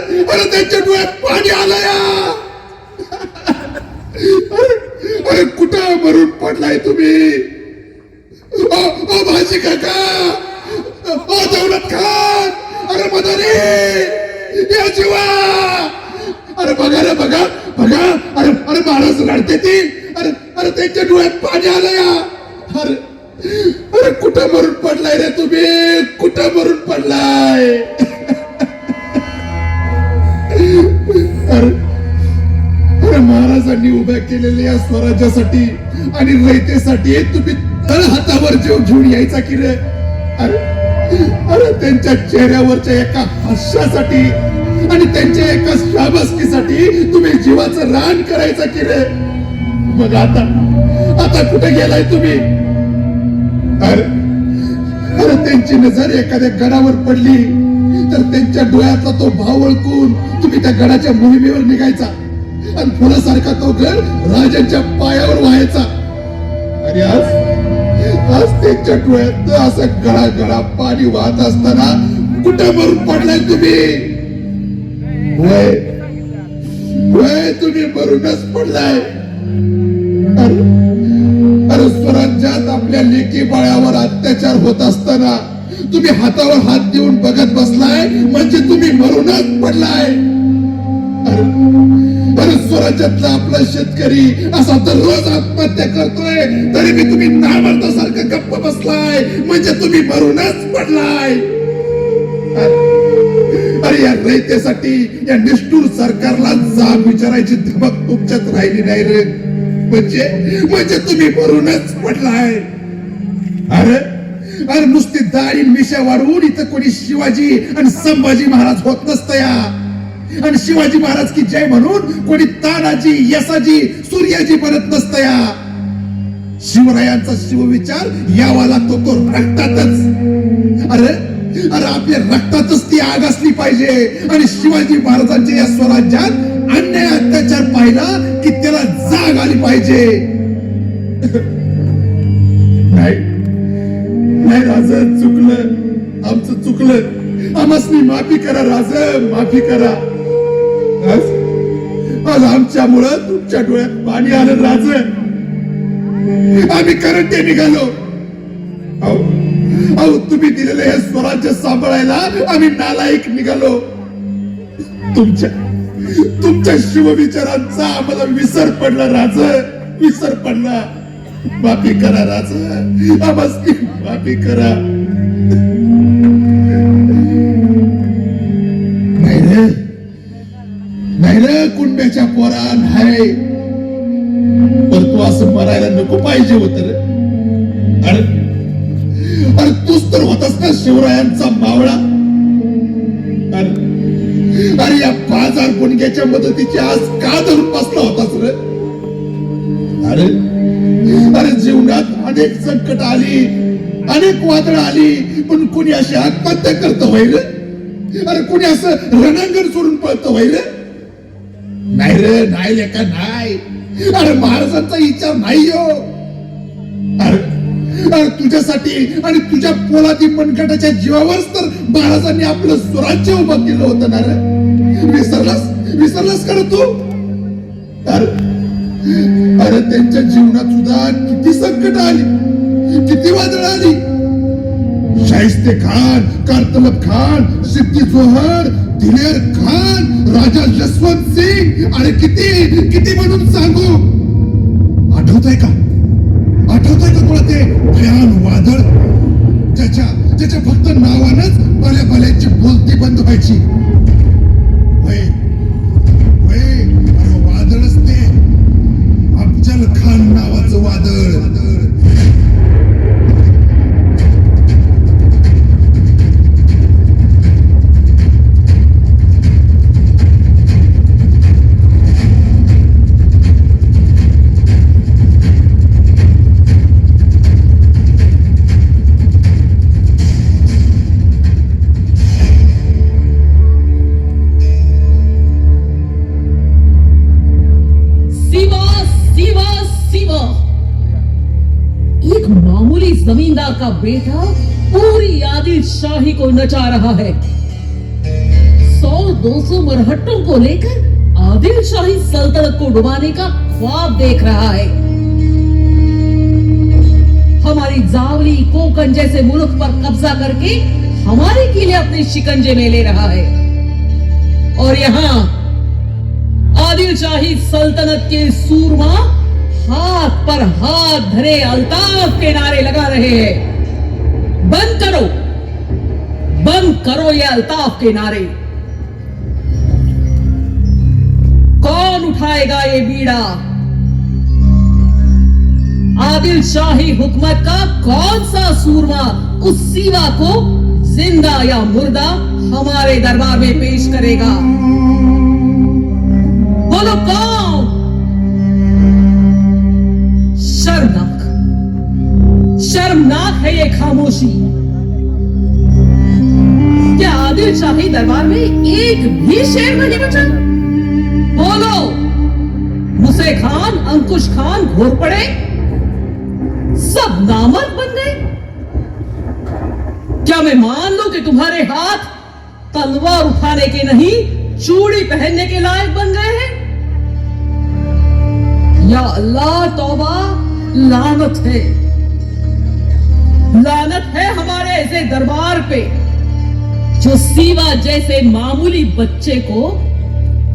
त्यांच्या डोळ्यात पाणी आलंय. अरे कुठं मरून पडलाय तुम्ही? ओ भाजी काका, ओ दौलत खान, अरे मदारी, या जीवा. अरे बघा रे, बघा. अरे महाराज रडते ती. अरे त्यांच्या डोळ्यात पाणी आलंय. अरे कुठं मरून पडलाय रे तुम्ही? कुठं मरून पडलाय? अरे महाराजांनी उभ्या केलेल्या या स्वराज्यासाठी आणि रयतेसाठी तुम्ही तळ हातावर जीव घेऊन यायचा की रे? अरे त्यांच्या चेहऱ्यावरच्या एका हास्यासाठी आणि त्यांच्या एका शाबासकीसाठी तुम्ही जीवाचं रान करायचं की रे? मग आता कुठे गेलाय तुम्ही? अरे त्यांची नजर एखाद्या गडावर पडली तर त्यांच्या डोळ्यातला तो भाव ओळखून तुम्ही त्या गडाच्या मोहिमेवर निघायचा आणि फुलासारखा तो गड राजांच्या पायावर व्हायचा. आणि आज त्यांच्या डोळ्यात असं गळा पाणी वाहत असताना कुठे मरून पडलाय तुम्ही? वय तुम्ही मरूनच पडलाय. अरे स्वराज्यात आपल्या लेकी बाळावर अत्याचार होत असताना तुम्ही हातावर हात देऊन बघत बसलाय म्हणजे तुम्ही मरूनच पडलाय. अरे स्वराज्यातला आपला शेतकरी असा दररोज आत्महत्या करतोय तरी मी तुम्ही नामर्दासारखं गप्प बसलाय म्हणजे तुम्ही मरूनच पडलाय. अरे या रयतेसाठी या निष्ठुर सरकारला जाब विचारायची धमक तुमच्यात राहिली नाही रे. म्हणजे तुम्ही मरूनच पडलाय. अरे नुसती दाढी मिशा वाढवून इथं कोणी शिवाजी आणि संभाजी महाराज होत नसतं या. आणि शिवाजी महाराज की जय म्हणून कोणी तानाजी, यसाजी, सूर्याजी बनत नसतं या. शिवरायांचा शिवविचार यावा लागतो तो रक्तातच. अरे आपल्या रक्तातच ती आग असली पाहिजे. आणि शिवाजी महाराजांच्या या स्वराज्यात अन्याय अत्याचार पाहिला की त्याला जाग आली पाहिजे. नाही राज, चुकलं, आमचं चुकलं. आम्हासनी माफी करा राज, माफी करा. आज आमच्यामुळं तुमच्या डोळ्यात पाणी आलं राज. आम्ही करंटे निघालो. अहो तुम्ही दिलेलं हे स्वराज्य सांभाळायला आम्ही नालायक निघालो. तुमच्या शिवविचारांचा आम्हाला विसर पडला राज, विसर पडला. माफी करा राज, आम्हाला माफी करा. नाही रे कुंड्याच्या पोरा, नाही. पण तू असं मरायला नको पाहिजे होत रे. अरे तूच तर होतास ना शिवरायांचा मावळा. अरे या बाजार गुणग्याच्या मदतीची आज का धरून बसला होतास रे? अरे जीवनात अनेक संकट आली, अनेक वादळ आली, पण कोणी अशी आत्महत्या करत होय रे? अरे कोणी असं रणांगण सोडून पळत होय रे? नाही रे, नाही लेका, नाही. अरे महाराजांचा विचार नाही हो. अरे तुझ्यासाठी आणि तुझ्या पोलादी मनगटाच्या जीवावरच तर महाराजांनी आपलं स्वराज्य उभं केलं होतं ना रे. विसरलास कर तू? अरे त्यांच्या जीवनात सुद्धा किती संकट आली, किती वादळ आली. शाहिस्ते खान, कारतलब खान, सिद्दी जोहर, दिलेर खान, राजा जसवंत सिंग आणि किती किती म्हणून सांगू. आठवतंय का तुला ते भयान वादळ ज्याच्या फक्त नावानच भल्या भल्यांची बोलती बंद व्हायची. अरे वादळच ते अफजल खान नावाचं वादळ. एक मामूली जमींदार का बेटा पूरी आदिल शाही को नचा रहा है. 100-200 मरहट्टों को लेकर आदिल शाही सल्तनत को डुबाने का ख्वाब देख रहा है. हमारी जावली कोकण जैसे मुल्क पर कब्जा करके हमारे किले अपने शिकंजे में ले रहा है. और यहाँ आदिल शाही सल्तनत के सूरमा हाथ पर हाथ धरे अल्ताफ के नारे लगा रहे हैं. बंद करो ये अल्ताफ के नारे. कौन उठाएगा ये बीड़ा? आदिल शाही हुकूमत का कौन सा सूरमा उस सीवा को जिंदा या मुर्दा हमारे दरबार में पेश करेगा? बोलो कौन? शर्मनाक है ये खामोशी. क्या आदिल शाही दरबार में एक भी शेर नहीं बचा? बोलो. मुसे खान, अंकुश खान, घोरपड़े सब नामर्द बन गए. क्या मैं मान लूं कि तुम्हारे हाथ तलवार उठाने के नहीं, चूड़ी पहनने के लायक बन गए हैं? या अल्लाह, तौबा, लानत है हमारे ऐसे दरबार पे जो सीवा जैसे मामूली बच्चे को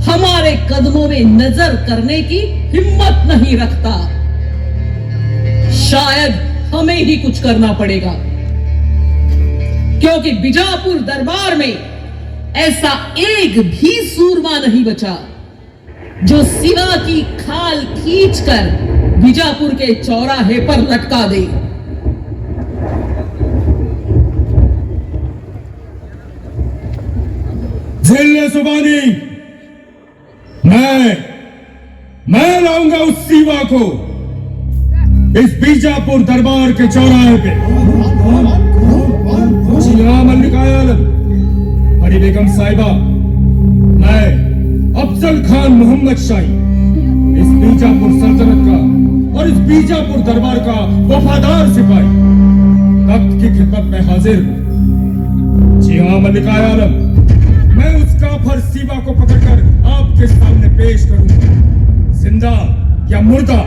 हमारे कदमों में नजर करने की हिम्मत नहीं रखता. शायद हमें ही कुछ करना पड़ेगा, क्योंकि बीजापुर दरबार में ऐसा एक भी सूरमा नहीं बचा जो सिवा की खाल खींचकर बीजापुर के चौराहे पर लटका दे. जिले सुबानी, मैं लाऊंगा उस सीवा को इस बीजापुर दरबार के चौराहे पे. जी हाँ मल्लिकाए आलम, हरी बेगम साहिबा, मैं अफजल खान मोहम्मद शाही इस बीजापुर सल्तनत का और इस बीजापुर दरबार का वफादार सिपाही तख्त की खिदमत में हाजिर हूं. जी हाँ मल्लिकाए आलम, मैं उस काफर सीवा को पकड़कर आपके सामने पेश करूंगा, जिंदा या मुर्दा.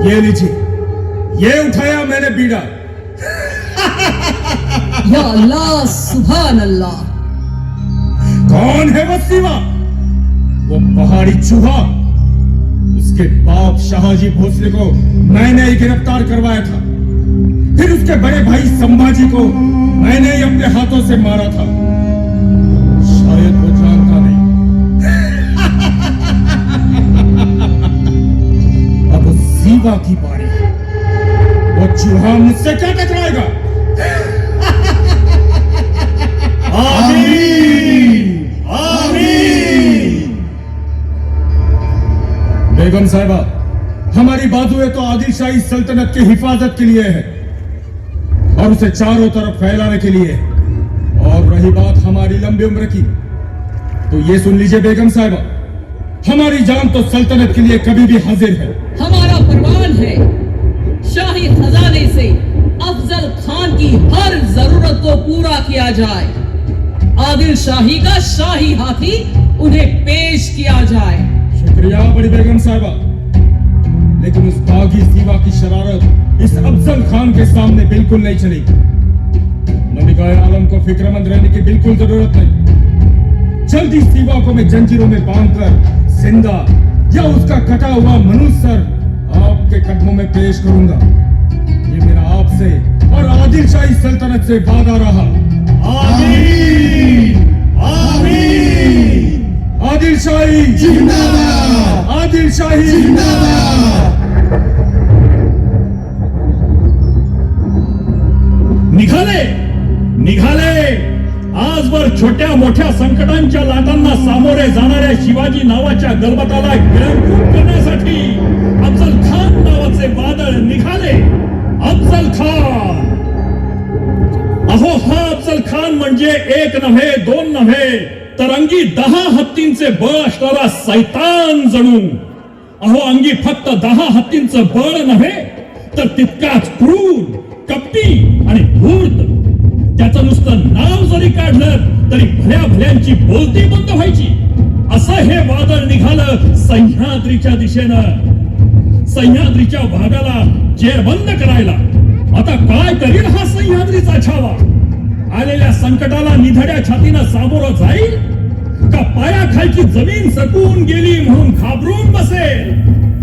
ये लीजिए, ये उठाया मैंने बीड़ा. या अल्लाह, सुभान अल्लाह. कौन है वो सीवा? वो पहाड़ी चूहा. उसके बाप शाहजी भोसले को मैंने ही गिरफ्तार करवाया था. फिर उसके बड़े भाई संभाजी को मैंने ही अपने हाथों से मारा था. शायद वो जानता नहीं. अब उस सीवा की बारी. वो चूहा मुझसे क्या टकराएगा? आमीन, आमीन. बेगम साहिबा, हमारी बाजुएं तो आदिल शाही सल्तनत की हिफाजत के लिए है और उसे चारों तरफ फैलाने के लिए. और रही बात हमारी लंबी उम्र की, तो ये सुन लीजिए बेगम साहिबा, हमारी जान तो सल्तनत के लिए कभी भी हाजिर है. हमारा फरमान है, शाही खजाने से अफजल खान की हर जरूरत को पूरा किया जाए. आदिल शाही का शाही हाथी उन्हें पेश किया जाए. शुक्रिया बड़ी बेगम साहिबा, लेकिन उस बागी सीवा की शरारत इस अफजल खान के सामने बिल्कुल नहीं चलेगी। मलिकाए आलम को फिक्रमंद रहने की बिल्कुल जरूरत नहीं। जल्दी सिवा को मैं जंजीरों में बांधकर जिंदा या उसका कटा हुआ मनुष्य सर आपके कदमों में पेश करूंगा। ये मेरा आपसे और आदिल शाही सल्तनत से वादा रहा। आमीन आमीन। आदिल शाही जिंदाबाद आदिल शाही जिंदाबाद। निघाले निघाले आजवर छोट्या मोठ्या संकटांच्या लाटांना सामोरे जाणाऱ्या शिवाजी नावाच्या गलबताला गिळंकृत करण्यासाठी अफजल खान नावाचे वादळ निघाले। अफजल खान, अहो हा अफजल खान म्हणजे एक नव्हे दोन नव्हे तर अंगी 10 हत्तींचे बळ असणारा सैतान जणू। अहो अंगी फक्त 10 हत्तींचं बळ नव्हे तर तितकाच क्रूर, कपटी आणि धूर्त। त्याचं नुसतं नाव जरी काढलं तरी भल्या भल्यांची बोलती बंद व्हायची। असं हे वादळ निघालं सह्याद्रीच्या दिशेनं, सह्याद्रीच्या भागाला जेरबंद करायला। आता काय करील हा सह्याद्रीचा छावा? आलेल्या संकटाला निधड्या छातीनं सामोरं जाईल का पायाखालची जमीन सरकून गेली म्हणून घाबरून बसेल?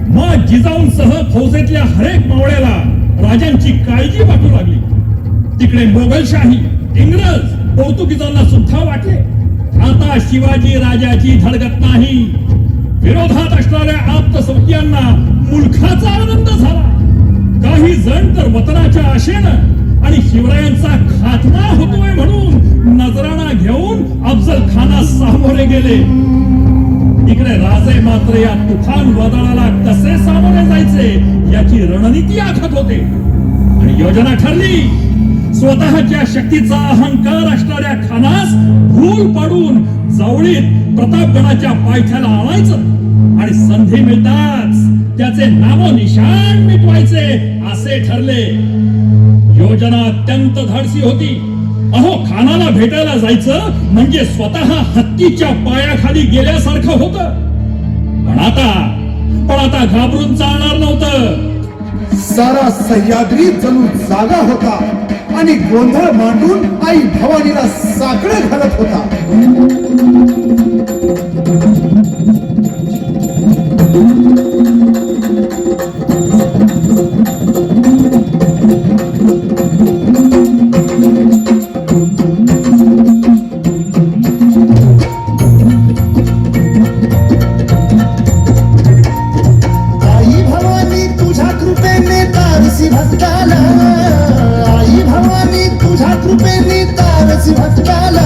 मग जिजाऊंसह फौजेतल्या हरेक मावळ्याला राजांची काळजी वाटू लागली। तिकडे मोगलशाही, इंग्रज, पोर्तुगीजांना सुद्धा वाटले आता शिवाजी राजाची धडगत नाही। विरोधात असणाऱ्या आप्तसौकियांना मुलखाचा आनंद झाला। काही जण तर वतनाच्या आशेनं आणि शिवरायांचा खात्मा होतोय म्हणून नजराणा घेऊन अफजल खाना सामोरे गेले। इकडे राजे मात्र या तुफान वादळाला कसे सामोरे जायचे याची रणनीती आखत होते आणि योजना ठरली। स्वतःच्या शक्तीचा अहंकार असणाऱ्या खानास भूल पाडून जावळीत प्रतापगडाच्या पायथ्याला आणायचं आणि संधी मिळताच त्याचे नामोनिशाण मिटवायचे असे ठरले। योजना अत्यंत धाडसी होती। अहो खानाला भेटायला जायचं म्हणजे स्वतः हत्तीच्या पायाखाली गेल्यासारखं होतं। पण आता घाबरून चालणार नव्हतं। सारा सह्याद्री जणू जागा होता आणि गोंधळ मांडून आई भवानीला साकडं घालत होता। आई भवानी तुझ्या कृपेने तारसी भक्ताला, आई भवानी तुझ्या कृपेने तारसी भक्ताला।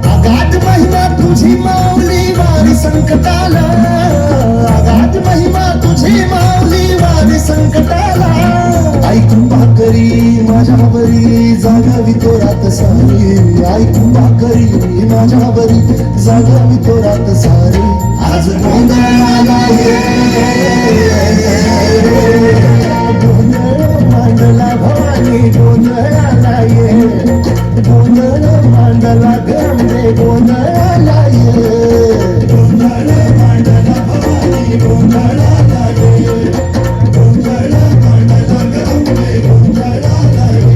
अगाध महिमा तुझी माऊली वारी संकटाला, अगाध महिमा तुझी माऊली वारी संकटाला। आई कृपा करी माझ्यावरी जागावी तोरात सारी, आई कृपा करी माझ्यावरी जागावी तोरात सारी। आज गोंधळाला गोंधळ मांडला भवानी गोंधळाला ये, गोंधळ मांडला गंगे गोंधळाला ये, गोंधळ मांडला भवानी गोंधळाला ये, गोंधळ मांडला गंगे गोंधळाला ये।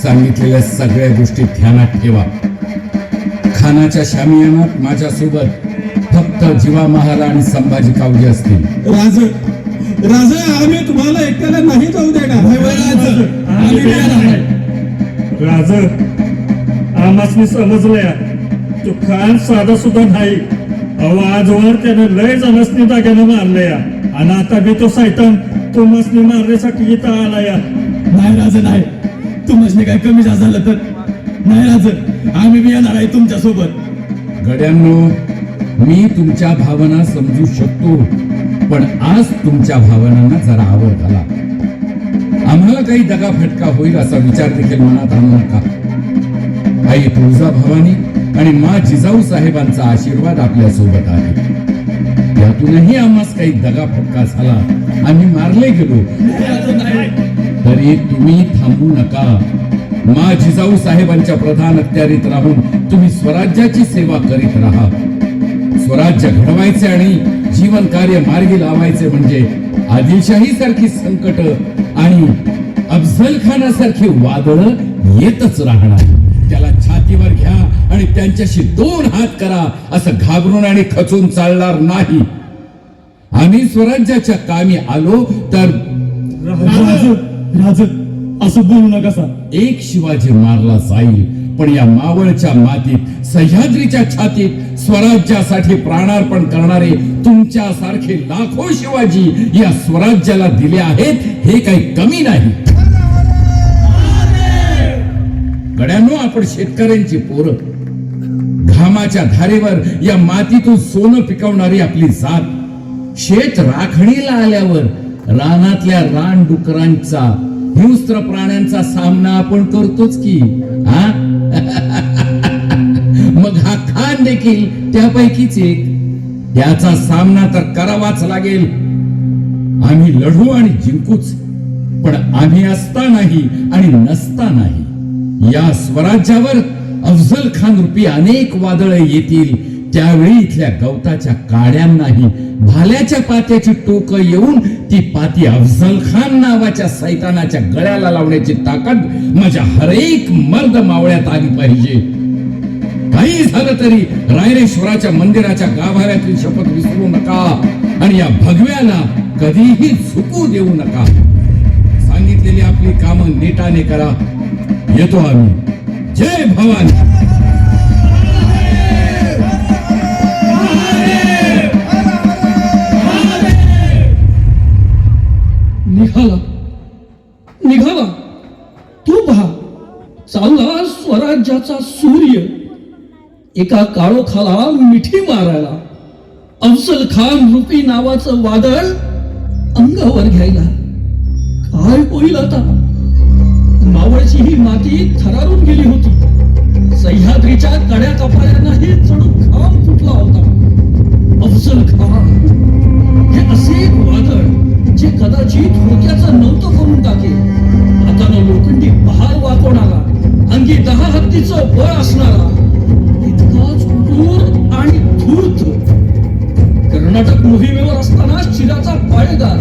सांगितलेल्या सगळ्या गोष्टी ध्यानात ठेवा। खानाच्या शामियानात माझ्यासोबत फक्त जीवा महाला आणि संभाजी कावजे असतील। राजा आम्ही तुम्हाला एकट्याला नाही जाऊ देणार। राज आमासनी समजलंय तो खान साधा सुद्धा नाही। अहो आजवर त्यानं लय जणसनी दाग्यानं मारलंय आणि आता बी तो सैतान तुमसनी मारण्यासाठी इथं आलाय। नाही राजा नाही, तुम्हाला काय कमी जास्त झालं तर नाही राज, आम्ही बी येणार आहे तुमच्या सोबत. गड्यांनो, मी तुमच्या भावना समजू शकतो, पण आज तुमच्या भावनांना जरा आवड घाला. आम्हाला काही दगाफटका होईल असा विचार देखील मनात आणू नका. आई तुळजाभवानी आणि मा जिजाऊ साहेबांचा आशीर्वाद आपल्या सोबत आहे. यातूनही आम्हास काही दगाफटका झाला, आम्ही मारले गेलो, तरी तुम्ही थांबू नका. मा जिजाऊ साहेबांच्या प्रधान अखत्यारीत राहून तुम्ही स्वराज्याची सेवा करीत राहा. स्वराज्य घडवायचे आणि जीवन कार्य मार्गी लावायचे म्हणजे आदिलशाही सारखी संकट आणि अफजल खानासारखी वादळ येतच राहणार. त्याला छातीवर घ्या आणि त्यांच्याशी 2 हात करा, असं घाबरून आणि खचून चालणार नाही. आम्ही स्वराज्याच्या कामी आलो तर राज, असं बोलू नका. एक शिवाजी मारला जाईल, पण या मावळच्या मातीत, सह्याद्रीच्या छातीत स्वराज्यासाठी प्राणार्पण करणारे तुमच्यासारखे लाखो शिवाजी या स्वराज्याला दिले आहेत, हे काही कमी नाही. गड्यांनो, आपण शेतकऱ्यांची पोरं, घामाच्या धारेवर या मातीतून सोनं पिकवणारी आपली जात. शेत राखणीला आल्यावर रानातल्या रानडुकरांचा, हिंस्त्र प्राण्यांचा सामना आपण करतोच की. मग हा खान देखील त्यापैकीच एक. याचा सामना तर करावाच लागेल. आम्ही लढू आणि जिंकूच, पण आम्ही असतानाही आणि नसतानाही या स्वराज्यावर अफजल खान रूपी अनेक वादळे येतील. त्यावेळी इथल्या गवताच्या काड्यांनाही भाल्याच्या पात्याची टोक येऊन ती पाती अफजल खान नावाच्या सैतानाच्या गळ्याला लावण्याची ताकद माझ्या हरेक मर्द मावळ्यात आली पाहिजे. काही झालं तरी रायरेश्वराच्या मंदिराच्या गाभाऱ्यातील शपथ विसरू नका आणि या भगव्याला कधीही झुकू देऊ नका. सांगितलेली आपली कामं नीटाने करा. येतो आम्ही. जय भवानी. निघाला तू पहा, चालला स्वराज्याचा सूर्य एका काळोखाला मिठी मारायला. अफजल खान रूपी नावाचं वादळ अंगावर घ्यायला. काय होईल आता? मावळची ही माती थरारून गेली होती. सह्याद्रीच्या कड्या कपाळ्यांनाही जणू घाम फुटला होता. अफजल खान हे असे एक वादळ जे कदाचित होत्याचं नव्हतं करून टाकेल. हातानं लोखंडी पहार वाकवणारा, अंगी 10 हत्तीचं बळ असणारा, इतकाच क्रूर आणि धूर्त. कर्नाटक मोहिमेवर असताना चिराचा पाळेदार,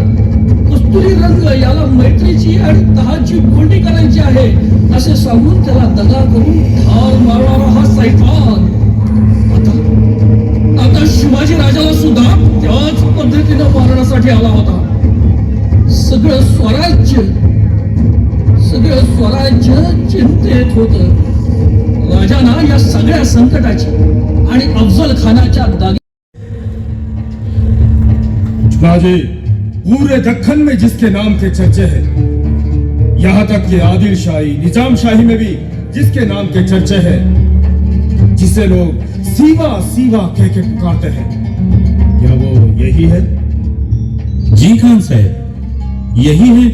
कस्तुरी रंग याला मैत्रीची आणि तहाची कोंडी करायची आहे असे सांगून त्याला दगा करून ठार मारणारा हा सैतान आता शिवाजी राजाला सुद्धा त्याच पद्धतीने मारण्यासाठी आला होता. सगळं स्वराज्य चिंतेत होत. राजाना या सगळ्या संकटाची आणि अफजल खानाच्या जी, पूरे दक्खन में जिसके नाम के चर्चे हैं, यहाँ तक कि आदिल शाही, निजाम शाही में भी जिसके नाम के चर्चे हैं, जिसे लोग सीवा सीवा कह के पुकारते हैं, क्या वो यही है? जी खान साहेब, यही है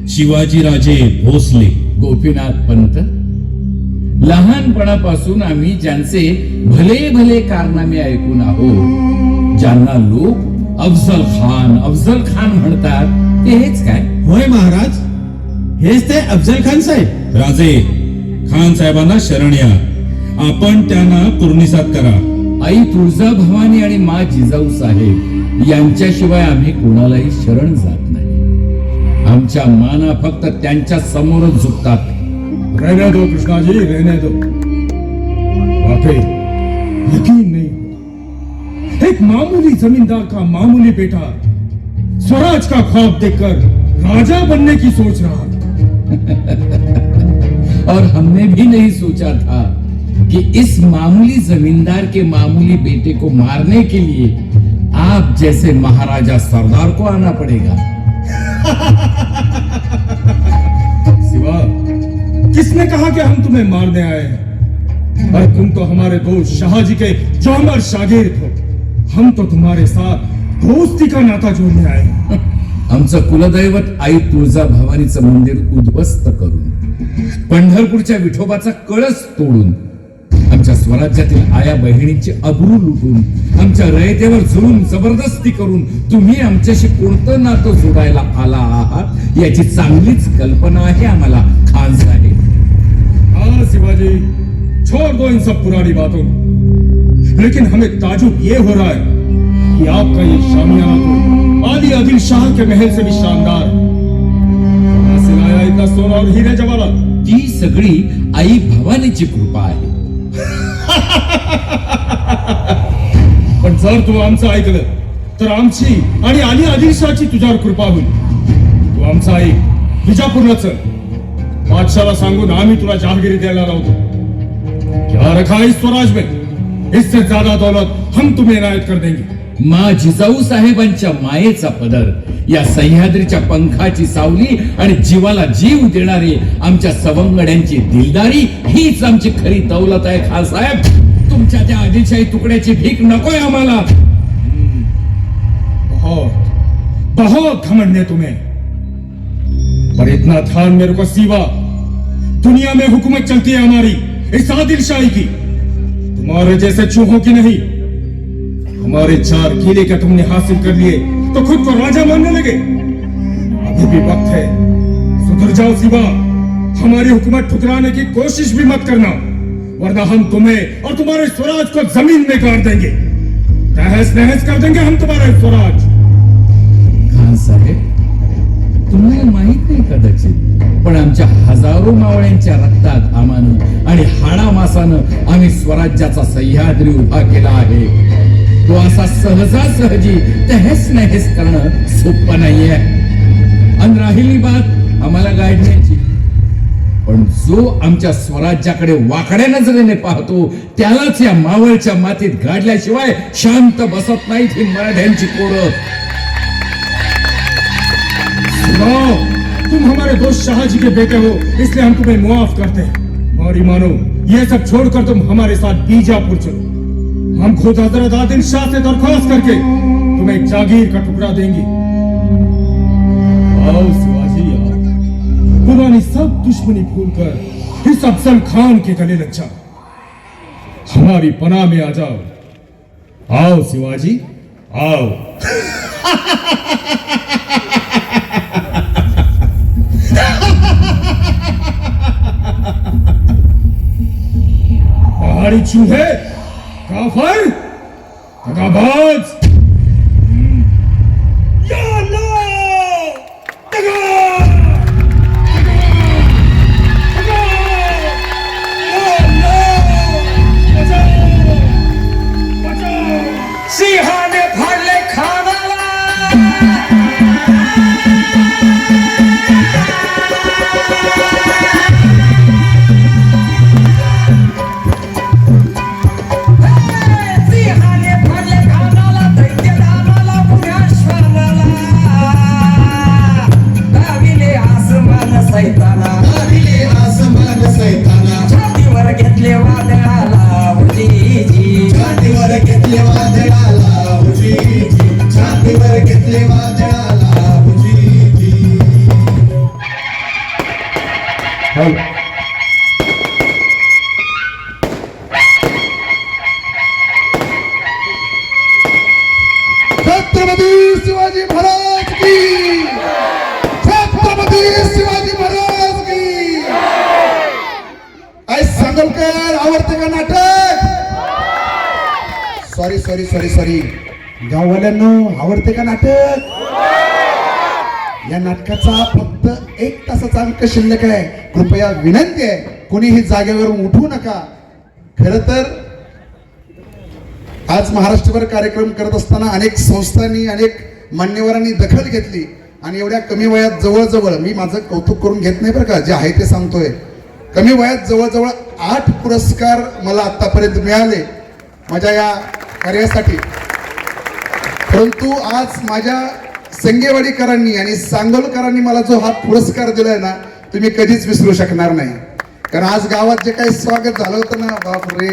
शिवाजी राजे भोसले. गोपीनाथ पंत. लहानपणापासून आम्ही ज्यांचे भले भले कारनामे ऐकून आहोत, ज्यांना लोक अफजल खान म्हणतात, ते हेच काय? होय महाराज, हेच ते अफजल खान साहेब. राजे, खान साहेबांना शरण या. आपण त्यांना पूर्णिसात करा. आई तुळजाभवानी आणि मा जिजाऊ साहेब यांच्याशिवाय आम्ही कोणालाही शरण जात नाही. आमच्या माना फक्त त्यांच्या समोरच झुकतात. रहने दो कृष्णा जी, रहने दो. वाकई यकीन नहीं, एक मामूली जमींदार का मामूली बेटा स्वराज का ख्वाब देखकर राजा बनने की सोच रहा. और हमने भी नहीं सोचा था कि इस मामूली जमींदार के मामूली बेटे को मारने के लिए आप जैसे महाराजा सरदार को आना पड़ेगा. सिवा, किसने कहा कि हम तुम्हें मारने आए हैं? और तुम तो हमारे दोस्त शाहजी के जौहर शागिर्द हो। हम तो तुम्हारे साथ दोस्ती का नाता जोड़ने आए हैं। आमचं कुलदैवत आई तुळजाभवानीचं मंदिर उद्ध्वस्त करून, पंढरपूरच्या विठोबाचा कळस तोडून, आमच्या स्वराज्यातील आया बहिणींची अब्रू लुटून, आमच्या रयतेवर जुलूम जबरदस्ती करून तुम्ही आमच्याशी कोणतं नातं जोडायला आला आहात याची चांगलीच कल्पना आहे आम्हाला खान साहेब। हाँ शिवाजी, छोड़ दो इन सब पुरानी बातों को। लेकिन हमें ताजुब ये हो रहा है कि आपका ये शामियाना तो आदि आदिल शाह के महल से भी शानदार है। कहाँ से लाया इतना सोना और हीरे जवाहरात? ती सगळी आई भवानीची कृपा आहे। पण जर तू आमचं ऐकलं तर आमची आणि आली आदिलशाची तुझ्यावर कृपा होईल। तू आमचा ऐक, विजापूरला चल, बादशाहला सांगून आम्ही तुला जहागिरी द्यायला लावतो। क्या रखा है इस स्वराज में? इससे ज्यादा दौलत हम तुम्हें इनायत कर देंगे। मा जिजाऊ साहेबांच्या मायेचा पदर, या सह्याद्रीच्या पंखाची सावली आणि जीवाला जीव देणारी आमच्या सवंगड्यांची दिलदारी हीच आमची खरी दौलत आहे खानसाहेब। तुमच्या त्या आदिलशाही तुकड्याची भीक नकोय आम्हाला। बहुत बहुत घमंड है तुम्हें, पर इतना ध्यान मेरे को सिवा, दुनिया में हुकूमत चलती है हमारी इस आदिलशाही की, तुम्हारे जैसे चूहों की नहीं। हमारे 4 किले क्या तुमने हासिल कर लिए तो खुद को राजा मानने लगे? अभी भी वक्त है, सुधर जाओ सिवा। हमारी हुकूमत ठुकराने की कोशिश भी मत करना, वरना हम तुम्हें और तुम्हारे स्वराज को जमीन में गाड़ देंगे। तहस नहस कर देंगे हम तुम्हारे स्वराज। खान साहेब, तुम्हाला माहित नाही कदाचित, पण आमच्या हजारो मावळ्यांच्या रक्तात घामानं आणि हाडामासानं आम्ही स्वराज्याचा सह्याद्री उभा केला आहे। तो असा सहजासहजी तहस नहस करणं सोपं नाहीये। आणि राहिली बात आम्हाला गाडण्याची, पण जो आमच्या स्वराज्याकडे वाकड्या नजरेने पाहतो त्यालाच या मावळच्या मातीत गाडल्याशिवाय शांत बसत नाहीत ही मराठ्यांची पोरं। तुम हमारे दोस्त शाहजी के बेटे हो, इसलिए हम तुम्हें मुआफ करते हैं। हमारी मानो, ये सब छोड़कर तुम हमारे साथ बीजापुर चलो। हम खुद हजरत आदिल शाह से दरख्वास्त करके तुम्हें जागीर का टुकड़ा देंगे। आओ शिवाजी आओ, पुरानी सब दुश्मनी भूलकर इस अफजल खान के गले लग जाओ, हमारी पनाह में आ जाओ। आओ शिवाजी आओ। पहाड़ी चूहे, काफर, दगाबाज। या अल्लाह, दगा, दगा, या अल्लाह, बचाओ, बचाओ। सिंहाने फाडले खानाला, सिंहाने फाडले खानाला, दैत्यदानाला, मुघाश्वराला, दाविले आसमान सैताना, दाविले आसमान सैताना, छातीवर घेतले वादळाला उजीजी, छातीवर घेतले वादळाला उजीजी, छातीवर घेतले वादळाला उजीजी। छत्रपती शिवाजी महाराज की, छत्रपती शिवाजी महाराज की। आई सांगोलकर, आवडते का नाटक? सॉरी सॉरी सॉरी सॉरी, गाववाल्यांनो, आवडते का नाटक? या नाटकाचा फक्त 1 तासाचा अंक शिल्लक आहे। कृपया विनंती आहे, कोणीही जागेवरून उठू नका। खरं तर आज महाराष्ट्रभर कार्यक्रम करत असताना अनेक संस्थांनी, अनेक मान्यवरांनी दखल घेतली आणि एवढ्या कमी वयात जवळजवळ, मी माझं कौतुक करून घेत नाही बरं का, जे आहे ते सांगतोय, कमी वयात जवळजवळ 8 पुरस्कार मला आतापर्यंत मिळाले माझ्या या कार्यासाठी। परंतु आज माझ्या संगेवाडीकरांनी आणि सांगोलकरांनी मला जो हा पुरस्कार दिलाय ना, तुम्ही कधीच विसरू शकणार नाही। कारण आज गावात जे काही स्वागत झालं होतं ना, बापरे,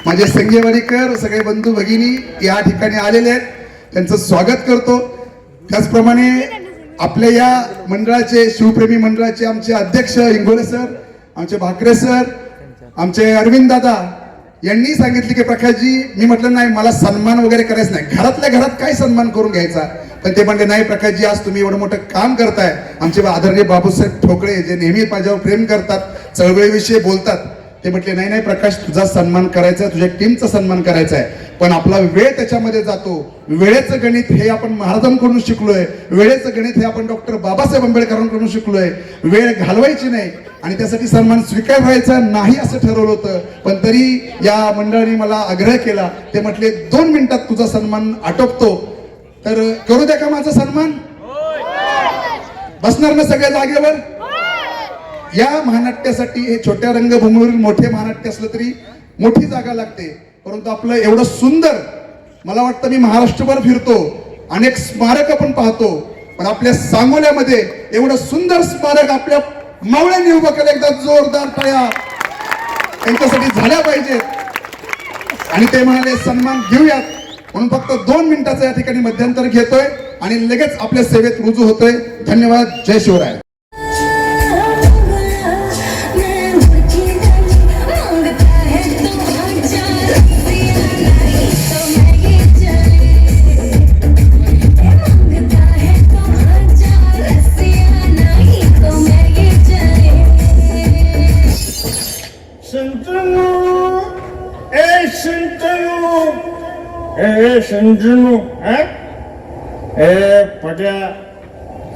माझे संगेवाडीकर सगळे बंधू भगिनी या ठिकाणी आलेले आहेत, त्यांचं स्वागत करतो. त्याचप्रमाणे आपल्या या मंडळाचे, शिवप्रेमी मंडळाचे आमचे अध्यक्ष इंगोले सर, आमचे भाकरे सर, आमचे अरविंद दादा यांनी सांगितले की प्रकाशजी, मी म्हटलं नाही, मला सन्मान वगैरे करायचं नाही, घरातल्या घरात काय सन्मान करून घ्यायचा. पण ते म्हणले नाही प्रकाशजी, आज तुम्ही एवढं मोठं काम करताय. आमचे आदरणीय बाबूसाहेब ठोकळे जे नेहमी माझ्यावर प्रेम करतात, चळवळीविषयी बोलतात, ते म्हटले नाही नाही प्रकाश, तुझा सन्मान करायचा आहे, तुझ्या टीमचा सन्मान करायचा आहे, पण आपला वेळ त्याच्यामध्ये जातो. वेळेचं गणित हे आपण महाराजांकडून शिकलोय, वेळेचं गणित हे आपण डॉक्टर बाबासाहेब आंबेडकरांकडून शिकलोय. वेळ घालवायची नाही आणि त्यासाठी सन्मान स्वीकारायचा नाही असं ठरवलं होतं. पण तरी या मंडळाने मला आग्रह केला, ते म्हटले 2 मिनिटात तुझा सन्मान आटोपतो. तर करू द्या का माझा सन्मान? बसणार ना सगळ्या जागेवर? या महानाट्यासाठी हे छोट्या रंगभूमीवरील मोठे महानाट्य असलं तरी मोठी जागा लागते, परंतु आपलं एवढं सुंदर, मला वाटतं मी महाराष्ट्रभर फिरतो, अनेक स्मारक आपण पाहतो, पण आपल्या सांगोल्यामध्ये एवढं सुंदर स्मारक आपल्या मावळ्यांनी उभं केलं. एकदा जोरदार टाळ्या त्यांच्यासाठी झाल्या पाहिजेत. आणि ते म्हणाले सन्मान घेऊयात, म्हणून फक्त 2 मिनिटाचं या ठिकाणी मध्यंतर घेतोय आणि लगेच आपल्या सेवेत रुजू होतोय. धन्यवाद. जय शिवराय. शंतनू, पट्या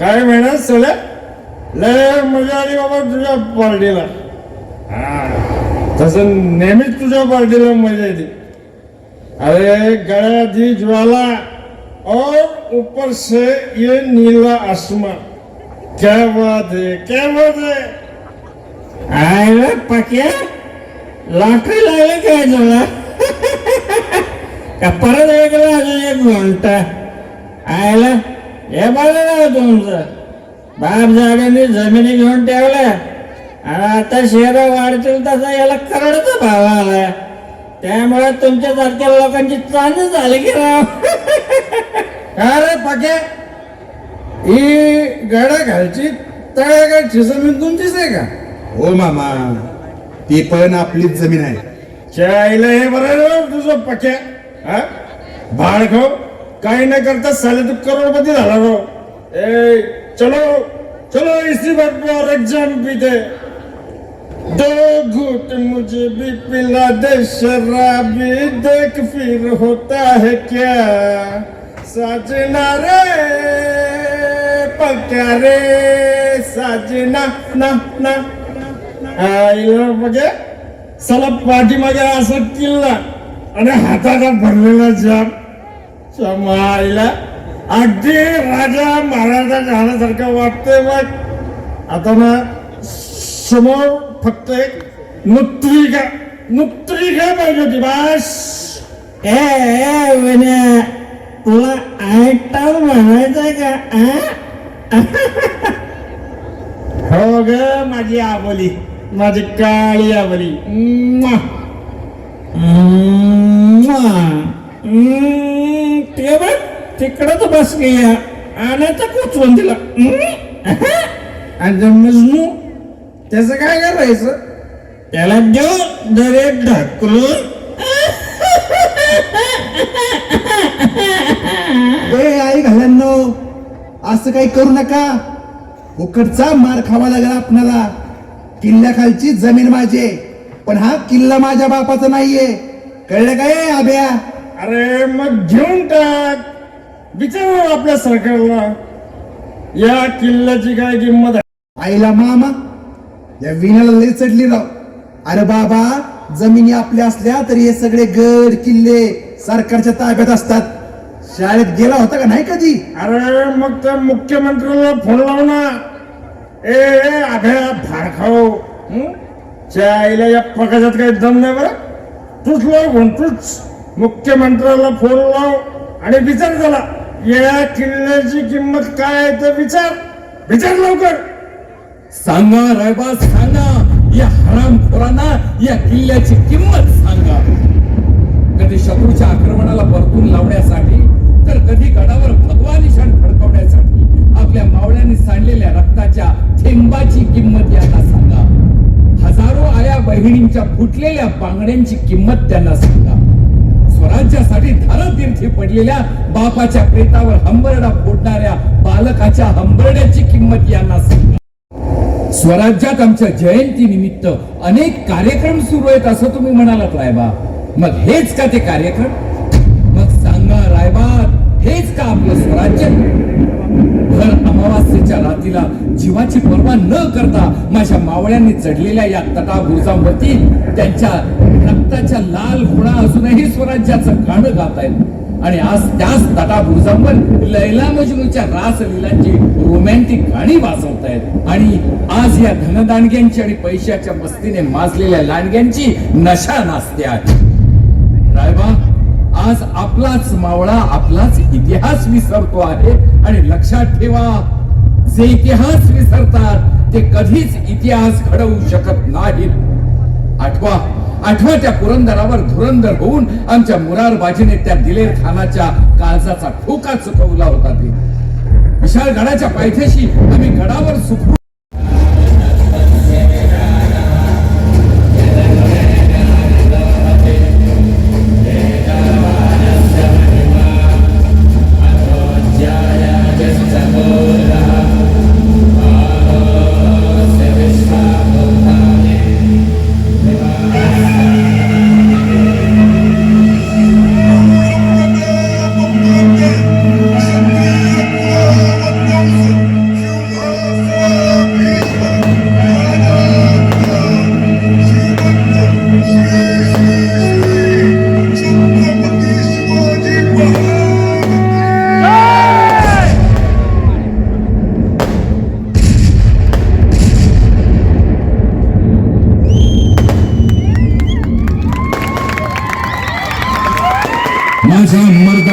काय म्हणा चला, लय मजा आली बाबा तुझ्या पार्टीला. तसं नेहमीच तुझ्या पार्टीला मजा येते. अरे गळ्या दी ज्वाला और ऊपर से ये नीला आसमान, क्या बात है, क्या बात है. अरे पक्या लॉटरी लागली काय तुला का परत वेगळं अजून 1 घंटा आयला. हे बघा ना तुमचं बाप जागांनी जमिनी घेऊन ठेवल्या आणि आता शहरं वाढतील तसा याला करोडचा भाव आला. त्यामुळे तुमच्यासारख्या लोकांची चांदी झाली की राव. अरे पक्या ही गाड्या घालची तळ्या काय जमीन तुमचीच आहे का? हो मामा, ती पण आपलीच जमीन आहे. चायला हे बरं तुझं पक्या, भाड खाऊ काही न करता साले तू करोडपती झाला रो. ए चलो चलो इसी बात पर एग्जाम पीते. 2 घूट मुझे भी पिला दे शराबी, देख फिर होता है क्या साजना रे पक्या रे साजना ना ना. म्हणजे चला पाठीमागे असं किल्ला आणि हाताला भरलेला जाम समायला अगदी राजा महाराजा झाल्यासारखं वाटतंय. मग आता ना समोर फक्त एक नुत्रिका पाहिजे होती बस. ए तुला आयटम म्हणायचंय का? हो ग माझी आबोली, माझी काळी आबोली. ते बघ तिकडं तर बस गया आणायचा कोचवून दिला. आणि मजनू त्याचं काय करायचं? त्याला देऊ दरे ढकलून. आई घालांनो, असं काही करू नका. फुकटचा मार खावा लागला आपणाला. किल्ल्याखालची जमीन माझी, पण हा किल्ला माझ्या बापाचा नाहीये, कळलं काय आब्या? अरे मग घेऊन टाक. विचार आपल्या सरकारला या किल्ल्याची काय किंमत आहे. आईला मामा या विण्याला लई चढली राव. अरे बाबा, जमिनी आपल्या असल्या तरी हे सगळे गड किल्ले सरकारच्या ताब्यात असतात. शाळेत गेला होता का नाही कधी? अरे मग त्या मुख्यमंत्र्याला फोन लाव ना. ए अभ्या फार खाऊ च्या आईला या पकाच्यात काही दम नाही बरं. तूच लाव फोन, तूच मुख्यमंत्र्याला फोन लाव आणि विचार झाला या किल्ल्याची किंमत काय आहे ते विचार लवकर. सांगा रायबा सांगा. या हरामखोरांना या किल्ल्याची किंमत सांगा. कधी शत्रूच्या आक्रमणाला परतून लावण्यासाठी तर कधी गडावर भगवा निशाण फडकवण्यासाठी आपल्या मावळ्यांनी सांडलेल्या रक्ताच्या थेंबाची किंमत यांना सांगा. हजारो आया बहिणींच्या फुटलेल्या बांगड्यांची किंमत त्यांना सांगा. स्वराज्यासाठी धरतीर्थी पडलेल्या बापाच्या प्रेतावर हंबरडा फोडणाऱ्या बालकाच्या हंबरड्याची किंमत यांना सांगा. स्वराज्यात आमच्या जयंती निमित्त अनेक कार्यक्रम सुरू आहेत असं तुम्ही म्हणालात रायबा. मग हेच का ते कार्यक्रम? मग सांगा रायबा, हेच का आपलं स्वराज्य? भर अमावास्येच्या रात्रीला जीवाची पर्वा न करता माझ्या मावळ्यांनी चढलेल्या या तटाभुजावरती त्यांच्या रक्ताच्या लाल खुणा असूनही स्वराज्याचं गाणं गातायत. आणि आज त्याच तटाभुजांवर लैला मजनूच्या रासलीलांची रोमॅन्टिक गाणी वाजवतायत. आणि आज या धनदांडग्यांची आणि पैशाच्या मस्तीने माजलेल्या लांडग्यांची नशा नाचते आहे. रायबा, आज आपलाच मावळा आपलाच इतिहास विसरतो आहे. आणि लक्षात ठेवा, जे इतिहास विसरतात ते कधीच इतिहास घडवू शकत नाहीत. आठवा त्या पुरंदरावर धुरंदर होऊन आमच्या मुरारबाजीने त्या दिलेर खानाच्या काळजाचा ठोका चुकवला होता. ते विशाळ गडाच्या पायथ्याशी आम्ही गडावर सुखरूप माझ्या मर्द